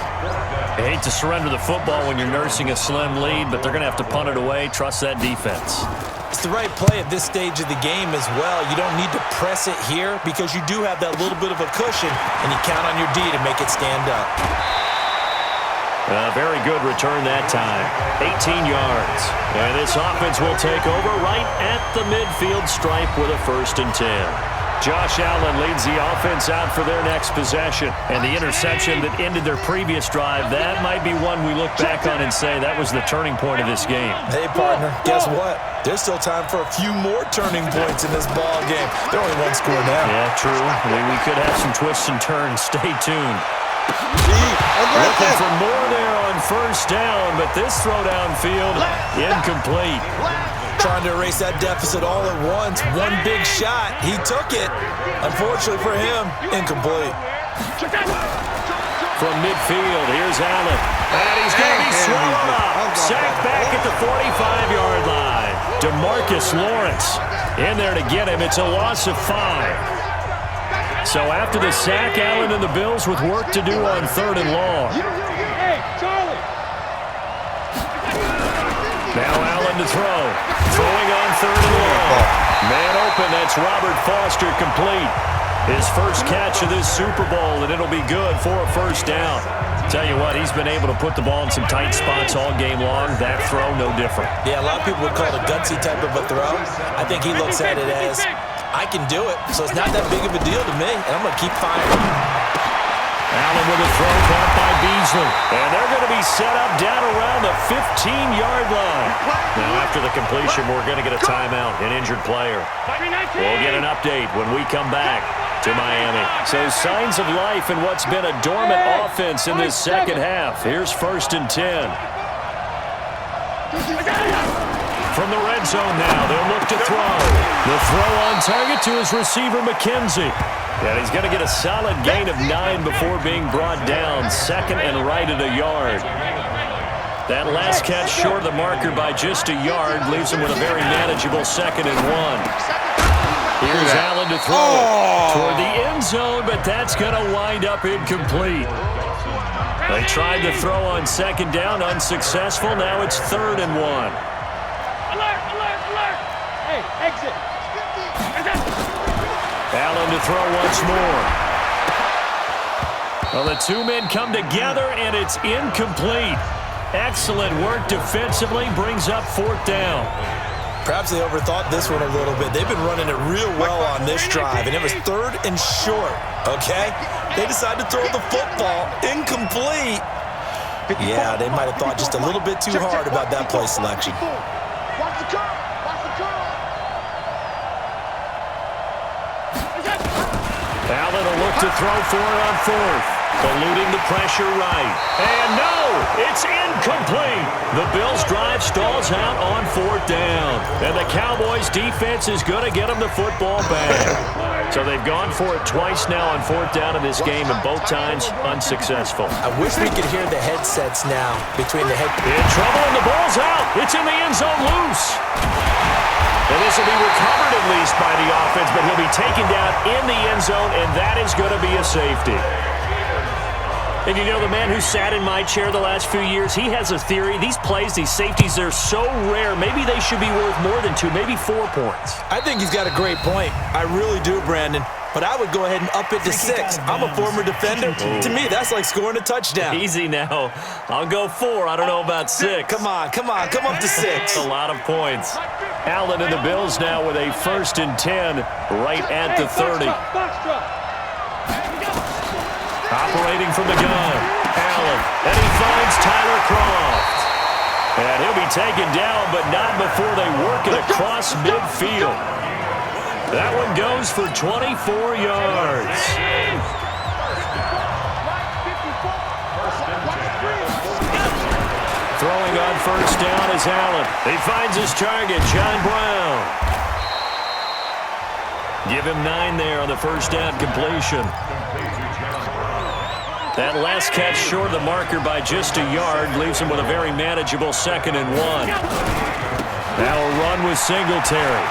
I hate to surrender the football when you're nursing a slim lead, but they're going to have to punt it away. Trust that defense. It's the right play at this stage of the game as well. You don't need to press it here because you do have that little bit of a cushion, and you count on your D to make it stand up. A very good return that time. 18 yards. And this offense will take over right at the midfield stripe with a 1st and 10. Josh Allen leads the offense out for their next possession. And the interception that ended their previous drive, that might be one we look back on and say that was the turning point of this game. Hey, partner, guess what? There's still time for a few more turning points in this ball game. They're only 1 score now. Yeah, true. We could have some twists and turns. Stay tuned. Looking for more there on 1st down, but this throw downfield, incomplete. Trying to erase that deficit all at once. One big shot. He took it. Unfortunately for him, incomplete. from midfield. Here's Allen. And he's going to be swallowed up. Sacked back at the 45-yard line. DeMarcus Lawrence in there to get him. It's a loss of 5. So after the sack, Allen and the Bills with work to do on 3rd and long. Hey, Charlie. Now Allen to throw. Throwing on 3rd and long. Man open, that's Robert Foster, complete. His first catch of this Super Bowl, and it'll be good for a first down. Tell you what, he's been able to put the ball in some tight spots all game long. That throw, no different. Yeah, a lot of people would call it a gutsy type of a throw. I think he looks at it as, I can do it, so it's not that big of a deal to me, and I'm going to keep firing. Allen with a throw caught by Beasley. And they're going to be set up down around the 15-yard line. Now, after the completion, we're going to get a timeout, an injured player. We'll get an update when we come back to Miami. So signs of life in what's been a dormant offense in this second half. Here's 1st and 10. From the red zone now, they'll look to throw. The throw on target to his receiver, McKenzie. And he's going to get a solid gain of 9 before being brought down. 2nd and right at a yard. That last catch short of the marker by just a yard leaves him with a very manageable 2nd and 1. Here's Allen to throw toward the end zone, but that's going to wind up incomplete. They tried to throw on 2nd down, unsuccessful. Now it's 3rd and 1. Alert, alert, alert. Hey, exit. Allen to throw once more. Well, the two men come together, and it's incomplete. Excellent work defensively, brings up 4th down. Perhaps they overthought this one a little bit. They've been running it real well on this drive, and it was 3rd and short, okay? They decided to throw the football incomplete. Yeah, they might have thought just a little bit too hard about that play selection. Watch the curl. Watch the curl. Allen will look to throw for it on 4th. Eluding the pressure right. And no, it's incomplete. The Bills' drive stalls out on 4th down. And the Cowboys' defense is going to get them the football back. So they've gone for it twice now on 4th down in this game, and both times unsuccessful. I wish we could hear the headsets now between the head. In trouble, and the ball's out. It's in the end zone loose. And this will be recovered at least by the offense, but he'll be taken down in the end zone, and that is going to be a safety. And you know, the man who sat in my chair the last few years, he has a theory. These plays, these safeties, they're so rare. Maybe they should be worth more than 2, maybe 4 points. I think he's got a great point. I really do, Brandon. But I would go ahead and up it to 6. I'm a former defender. To me, that's like scoring a touchdown. Easy now. I'll go 4. I don't know about 6. Come on. Come up to 6. A lot of points. Allen and the Bills now with a 1st and 10 right at the 30. Operating from the gun, Allen, and he finds Tyler Kroft. And he'll be taken down, but not before they work it across midfield. That one goes for 24 yards. Throwing on 1st down is Allen. He finds his target, John Brown. Give him 9 there on the 1st down completion. That last catch short of the marker by just a yard leaves him with a very manageable 2nd and 1. Now a run with Singletary.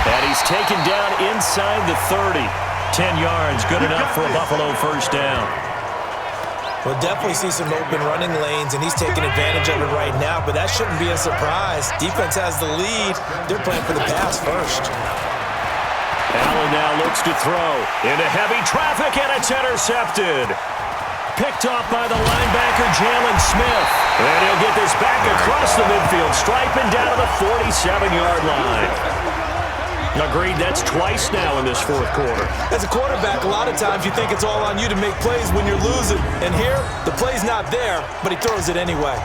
And he's taken down inside the 30. 10 yards, good enough for a Buffalo 1st down. We'll definitely see some open running lanes, and he's taking advantage of it right now, but that shouldn't be a surprise. Defense has the lead. They're playing for the pass first. Allen now looks to throw into heavy traffic, and it's intercepted. Picked off by the linebacker, Jalen Smith. And he'll get this back across the midfield, striping down to the 47-yard line. Agreed, that's twice now in this 4th quarter. As a quarterback, a lot of times you think it's all on you to make plays when you're losing. And here, the play's not there, but he throws it anyway.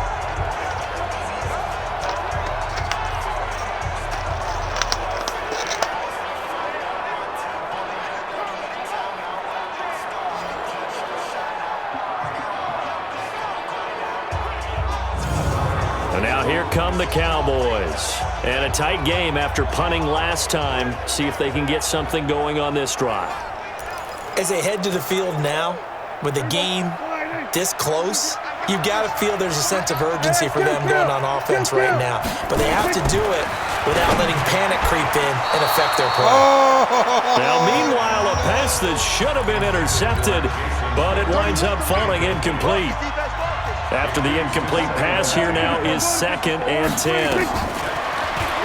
Come the Cowboys. And a tight game after punting last time. See if they can get something going on this drive. As they head to the field now, with the game this close, you've got to feel there's a sense of urgency for them going on offense right now. But they have to do it without letting panic creep in and affect their play. Now, meanwhile, a pass that should have been intercepted, but it winds up falling incomplete. After the incomplete pass, here now is 2nd and 10.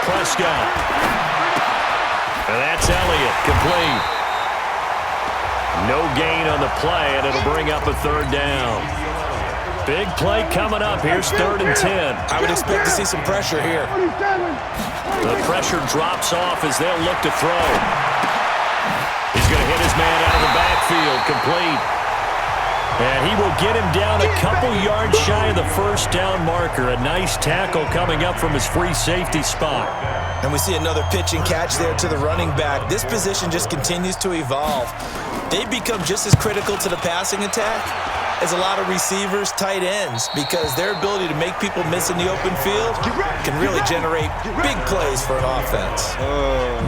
Prescott. And that's Elliott, complete. No gain on the play, and it'll bring up a 3rd down. Big play coming up. Here's 3rd and 10. I would expect to see some pressure here. The pressure drops off as they'll look to throw. He's going to hit his man out of the backfield, complete. And he will get him down a couple yards shy of the 1st down marker. A nice tackle coming up from his free safety spot. And we see another pitch and catch there to the running back. This position just continues to evolve. They've become just as critical to the passing attack as a lot of receivers, tight ends, because their ability to make people miss in the open field can really generate big plays for an offense.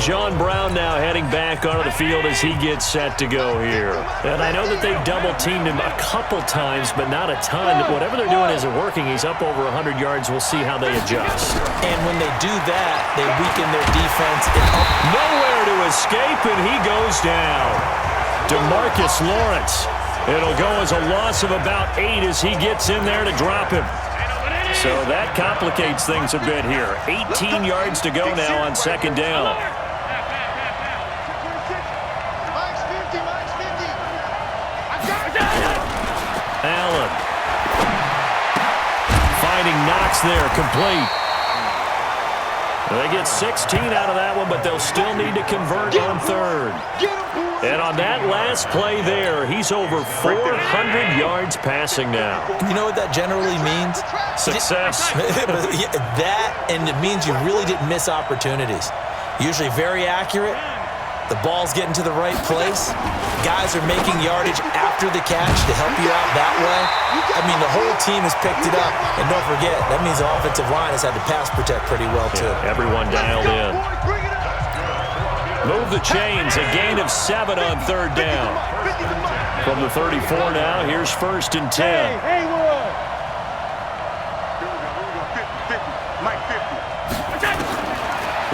John Brown now heading back onto the field as he gets set to go here. And I know that they double-teamed him a couple times, but not a ton. Whatever they're doing isn't working. He's up over 100 yards. We'll see how they adjust. And when they do that, they weaken their defense. Nowhere to escape, and he goes down. DeMarcus Lawrence. It'll go as a loss of about 8 as he gets in there to drop him. So that complicates things a bit here. 18 yards to go now on 2nd down. Allen. Finding Knox there, complete. They get 16 out of that one, but they'll still need to convert on 3rd. And on that last play there, he's over 400 yards passing now. You know what that generally means? Success. That, and it means you really didn't miss opportunities. Usually very accurate. The ball's getting to the right place. Guys are making yardage after the catch to help you out that way. I mean, the whole team has picked it up. And don't forget, that means the offensive line has had to pass protect pretty well, too. Everyone dialed in. Move the chains. A gain of 7 on 3rd down. From the 34 now, here's 1st and 10.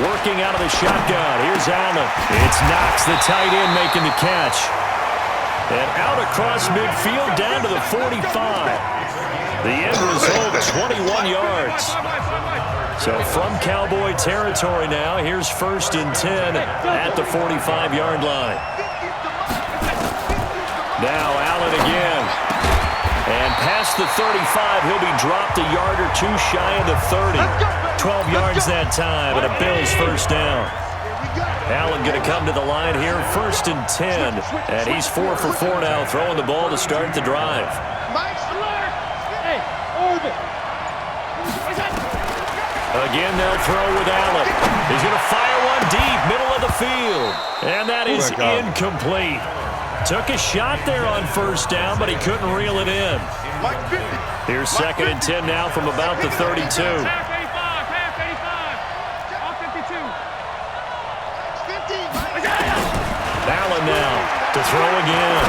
Working out of the shotgun. Here's Allen. It's Knox, the tight end, making the catch. And out across midfield, down to the 45. The end result, 21 yards. So from Cowboy territory now, here's 1st and 10 at the 45-yard line. Now Allen again. And past the 35, he'll be dropped a yard or 2 shy of the 30. 12 yards that time, and a Bills 1st down. Allen going to come to the line here, 1st and 10. And he's 4 for 4 now, throwing the ball to start the drive. Again, they'll throw with Allen. He's going to fire one deep, middle of the field. And that is incomplete. Took a shot there on 1st down, but he couldn't reel it in. Here's 2nd and 10 now from about the 32. Allen now to throw again.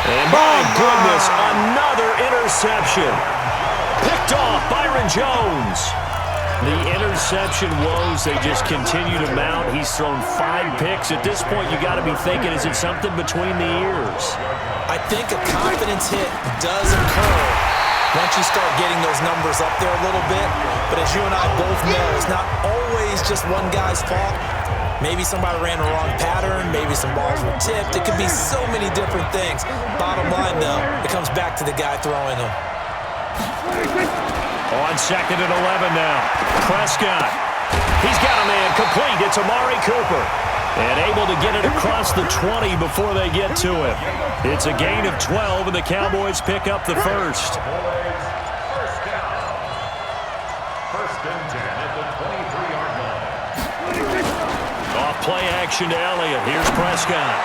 And my goodness, another interception. Picked off Byron Jones. The interception woes, they just continue to mount. He's thrown 5 picks. At this point, you got to be thinking, is it something between the ears? I think a confidence hit does occur once you start getting those numbers up there a little bit. But as you and I both know, it's not always just one guy's fault. Maybe somebody ran the wrong pattern. Maybe some balls were tipped. It could be so many different things. Bottom line, though, it comes back to the guy throwing them. On 2nd and 11 now. Prescott. He's got a man complete. It's Amari Cooper. And able to get it across the 20 before they get to him. It's a gain of 12, and the Cowboys pick up the 1st. 1st and 10 at the 23-yard line. Off play action to Elliott. Here's Prescott.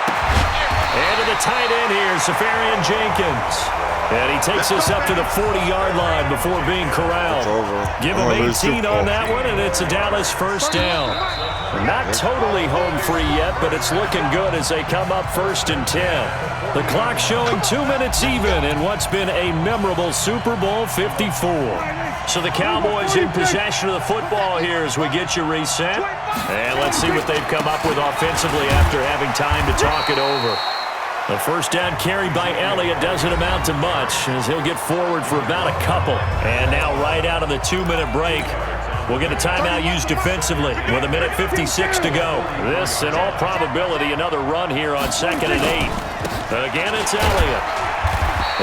And to the tight end here, Safarian Jenkins. And he takes us up to the 40-yard line before being corralled. Give him 18 on that one, and it's a Dallas first down. Not totally home free yet, but it's looking good as they come up 1st and 10. The clock showing 2 minutes even in what's been a memorable Super Bowl 54. So the Cowboys in possession of the football here as we get you reset. And let's see what they've come up with offensively after having time to talk it over. The first down carry by Elliott doesn't amount to much as he'll get forward for about a couple. And now right out of the 2-minute break, we'll get a timeout used defensively with 1:56 to go. This, in all probability, another run here on 2nd and 8. Again, it's Elliott.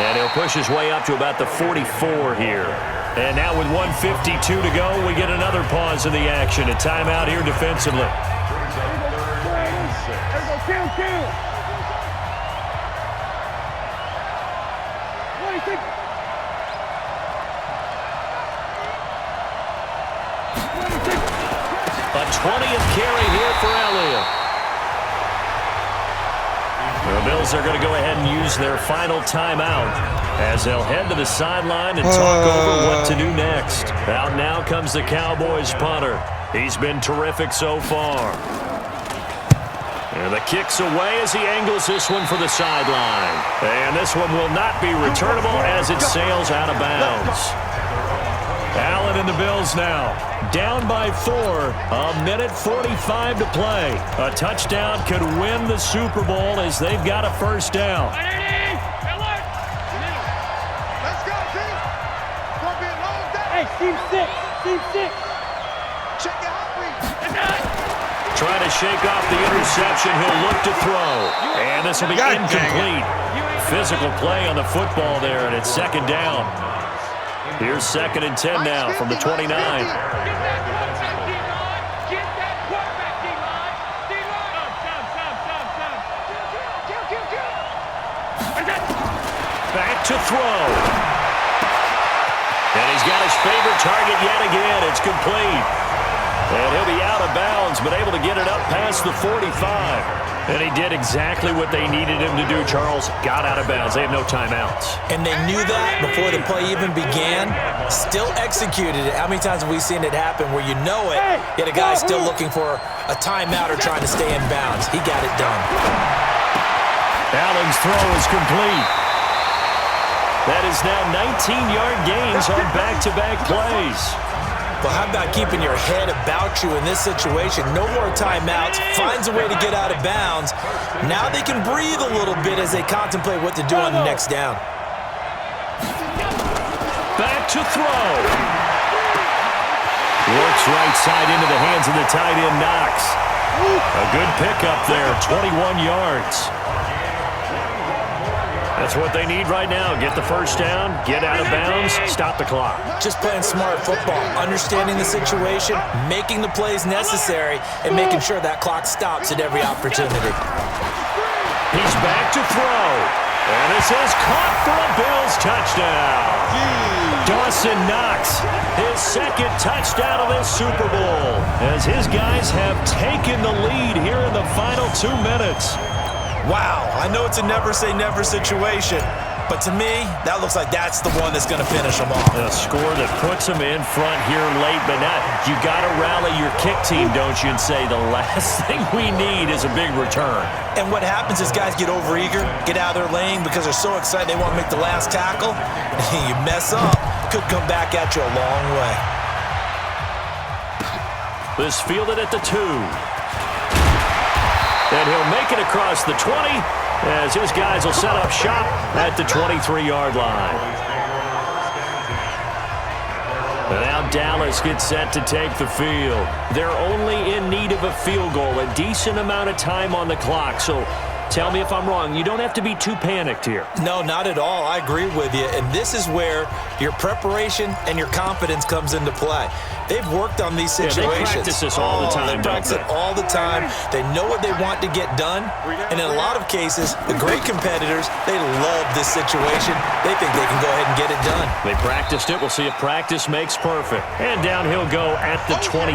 And he'll push his way up to about the 44 here. And now with 1:52 to go, we get another pause in the action. A timeout here defensively. Kill. A 20th carry here for Elliott. The Bills are going to go ahead and use their final timeout as they'll head to the sideline and talk over what to do next. Out now comes the Cowboys punter. He's been terrific so far. And the kick's away as he angles this one for the sideline. And this one will not be returnable as it sails out of bounds. Allen and the Bills now down by 4, 1:45 to play. A touchdown could win the Super Bowl as they've got a first down. Let's go, team. Gonna be a long day. Hey, team 6. Check your heartbeat. Trying to shake off the interception. He'll look to throw. And this will be incomplete. Physical play on the football there, and it's 2nd down. Here's 2nd and 10 now from the 29. Back to throw. And he's got his favorite target yet again. It's complete. And he'll be out of bounds, but able to get it up past the 45. And he did exactly what they needed him to do, Charles. Got out of bounds. They have no timeouts. And they knew that before the play even began. Still executed it. How many times have we seen it happen where you know it, yet a guy's still looking for a timeout or trying to stay in bounds? He got it done. Allen's throw is complete. That is now 19-yard gains on back-to-back plays. But how about keeping your head about you in this situation? No more timeouts. Finds a way to get out of bounds. Now they can breathe a little bit as they contemplate what to do on the next down. Back to throw. Works right side into the hands of the tight end, Knox. A good pickup there, 21 yards. That's what they need right now. Get the first down, get out of bounds, stop the clock. Just playing smart football, understanding the situation, making the plays necessary, and making sure that clock stops at every opportunity. He's back to throw. And this is caught for a Bills touchdown. Dawson Knox, his 2nd touchdown of this Super Bowl, as his guys have taken the lead here in the final 2 minutes. Wow, I know it's a never-say-never situation, but to me, that looks like that's the one that's going to finish them off. A score that puts them in front here late, but not. You got to rally your kick team, don't you, and say the last thing we need is a big return. And what happens is guys get overeager, get out of their lane because they're so excited they want to make the last tackle. You mess up, could come back at you a long way. This fielded at the 2. And he'll make it across the 20 as his guys will set up shop at the 23-yard line. And now Dallas gets set to take the field. They're only in need of a field goal, a decent amount of time on the clock. So tell me if I'm wrong. You don't have to be too panicked here. No, not at all. I agree with you. And this is where your preparation and your confidence comes into play. They've worked on these situations. Yeah, they practice this all the time. They practice it all the time. They know what they want to get done. And in a lot of cases, the great competitors, they love this situation. They think they can go ahead and get it done. They practiced it. We'll see if practice makes perfect. And down he'll go at the 25.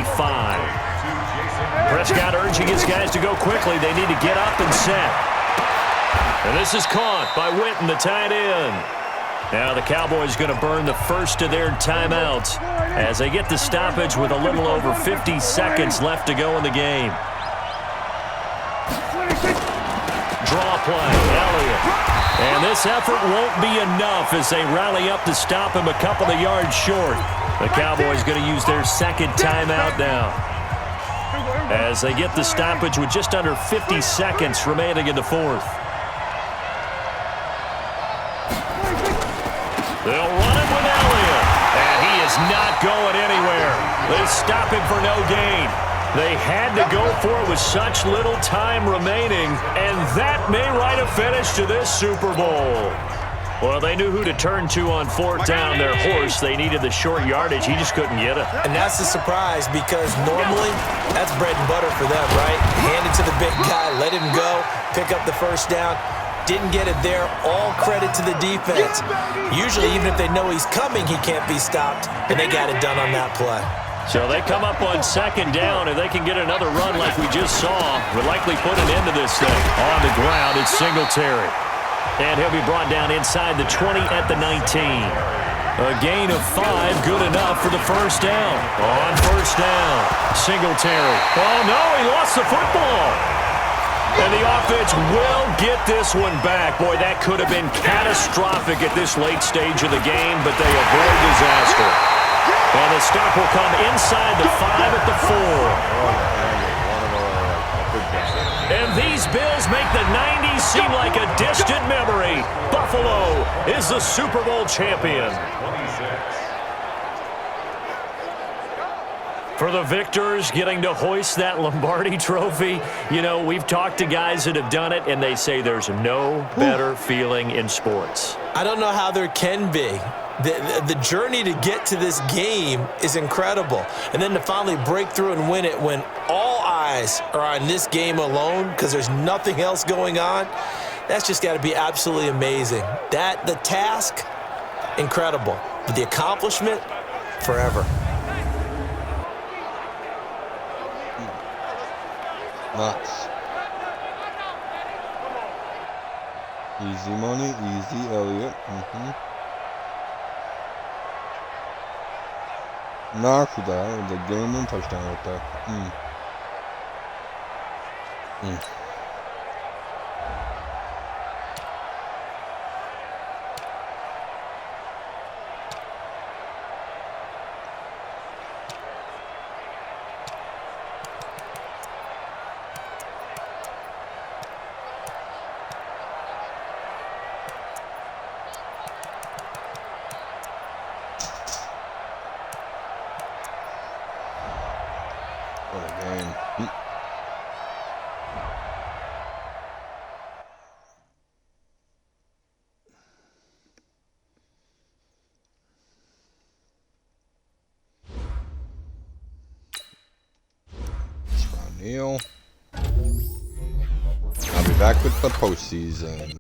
Prescott urging his guys to go quickly. They need to get up and set. And this is caught by Witten, the tight end. Now the Cowboys going to burn the first of their timeouts as they get the stoppage with a little over 50 seconds left to go in the game. Draw play, Elliott. And this effort won't be enough as they rally up to stop him a couple of yards short. The Cowboys going to use their second timeout now as they get the stoppage with just under 50 seconds remaining in the fourth. They'll run it with Elliott, and he is not going anywhere. They stop him for no gain. They had to go for it with such little time remaining, and that may write a finish to this Super Bowl. Well, they knew who to turn to on fourth down. Their horse, they needed the short yardage. He just couldn't get it. And that's a surprise because normally that's bread and butter for them, right? Hand it to the big guy, let him go, pick up the first down. Didn't get it there. All credit to the defense. Usually, even if they know he's coming, he can't be stopped, and they got it done on that play. So they come up on second down, and they can get another run like we just saw. Would likely put an end to this thing. On the ground, it's Singletary. And he'll be brought down inside the 20 at the 19. A gain of 5, good enough for the first down. On first down, Singletary. Oh, no, he lost the football. And the offense will get this one back. Boy, that could have been catastrophic at this late stage of the game, but they avoid disaster. And the stop will come inside the 5 at the 4. And these Bills make the 90s seem like a distant memory. Buffalo is the Super Bowl champion. 26. For the victors, getting to hoist that Lombardi trophy, you know, we've talked to guys that have done it, and they say there's no better feeling in sports. I don't know how there can be. The journey to get to this game is incredible. And then to finally break through and win it when all eyes are on this game alone because there's nothing else going on, that's just got to be absolutely amazing. The task, incredible. But the accomplishment, forever. Nuts. Easy money, easy Elliott. Nakuda, the game and touchdown right there. What a game. It's Ron Neal. I'll be back with the postseason.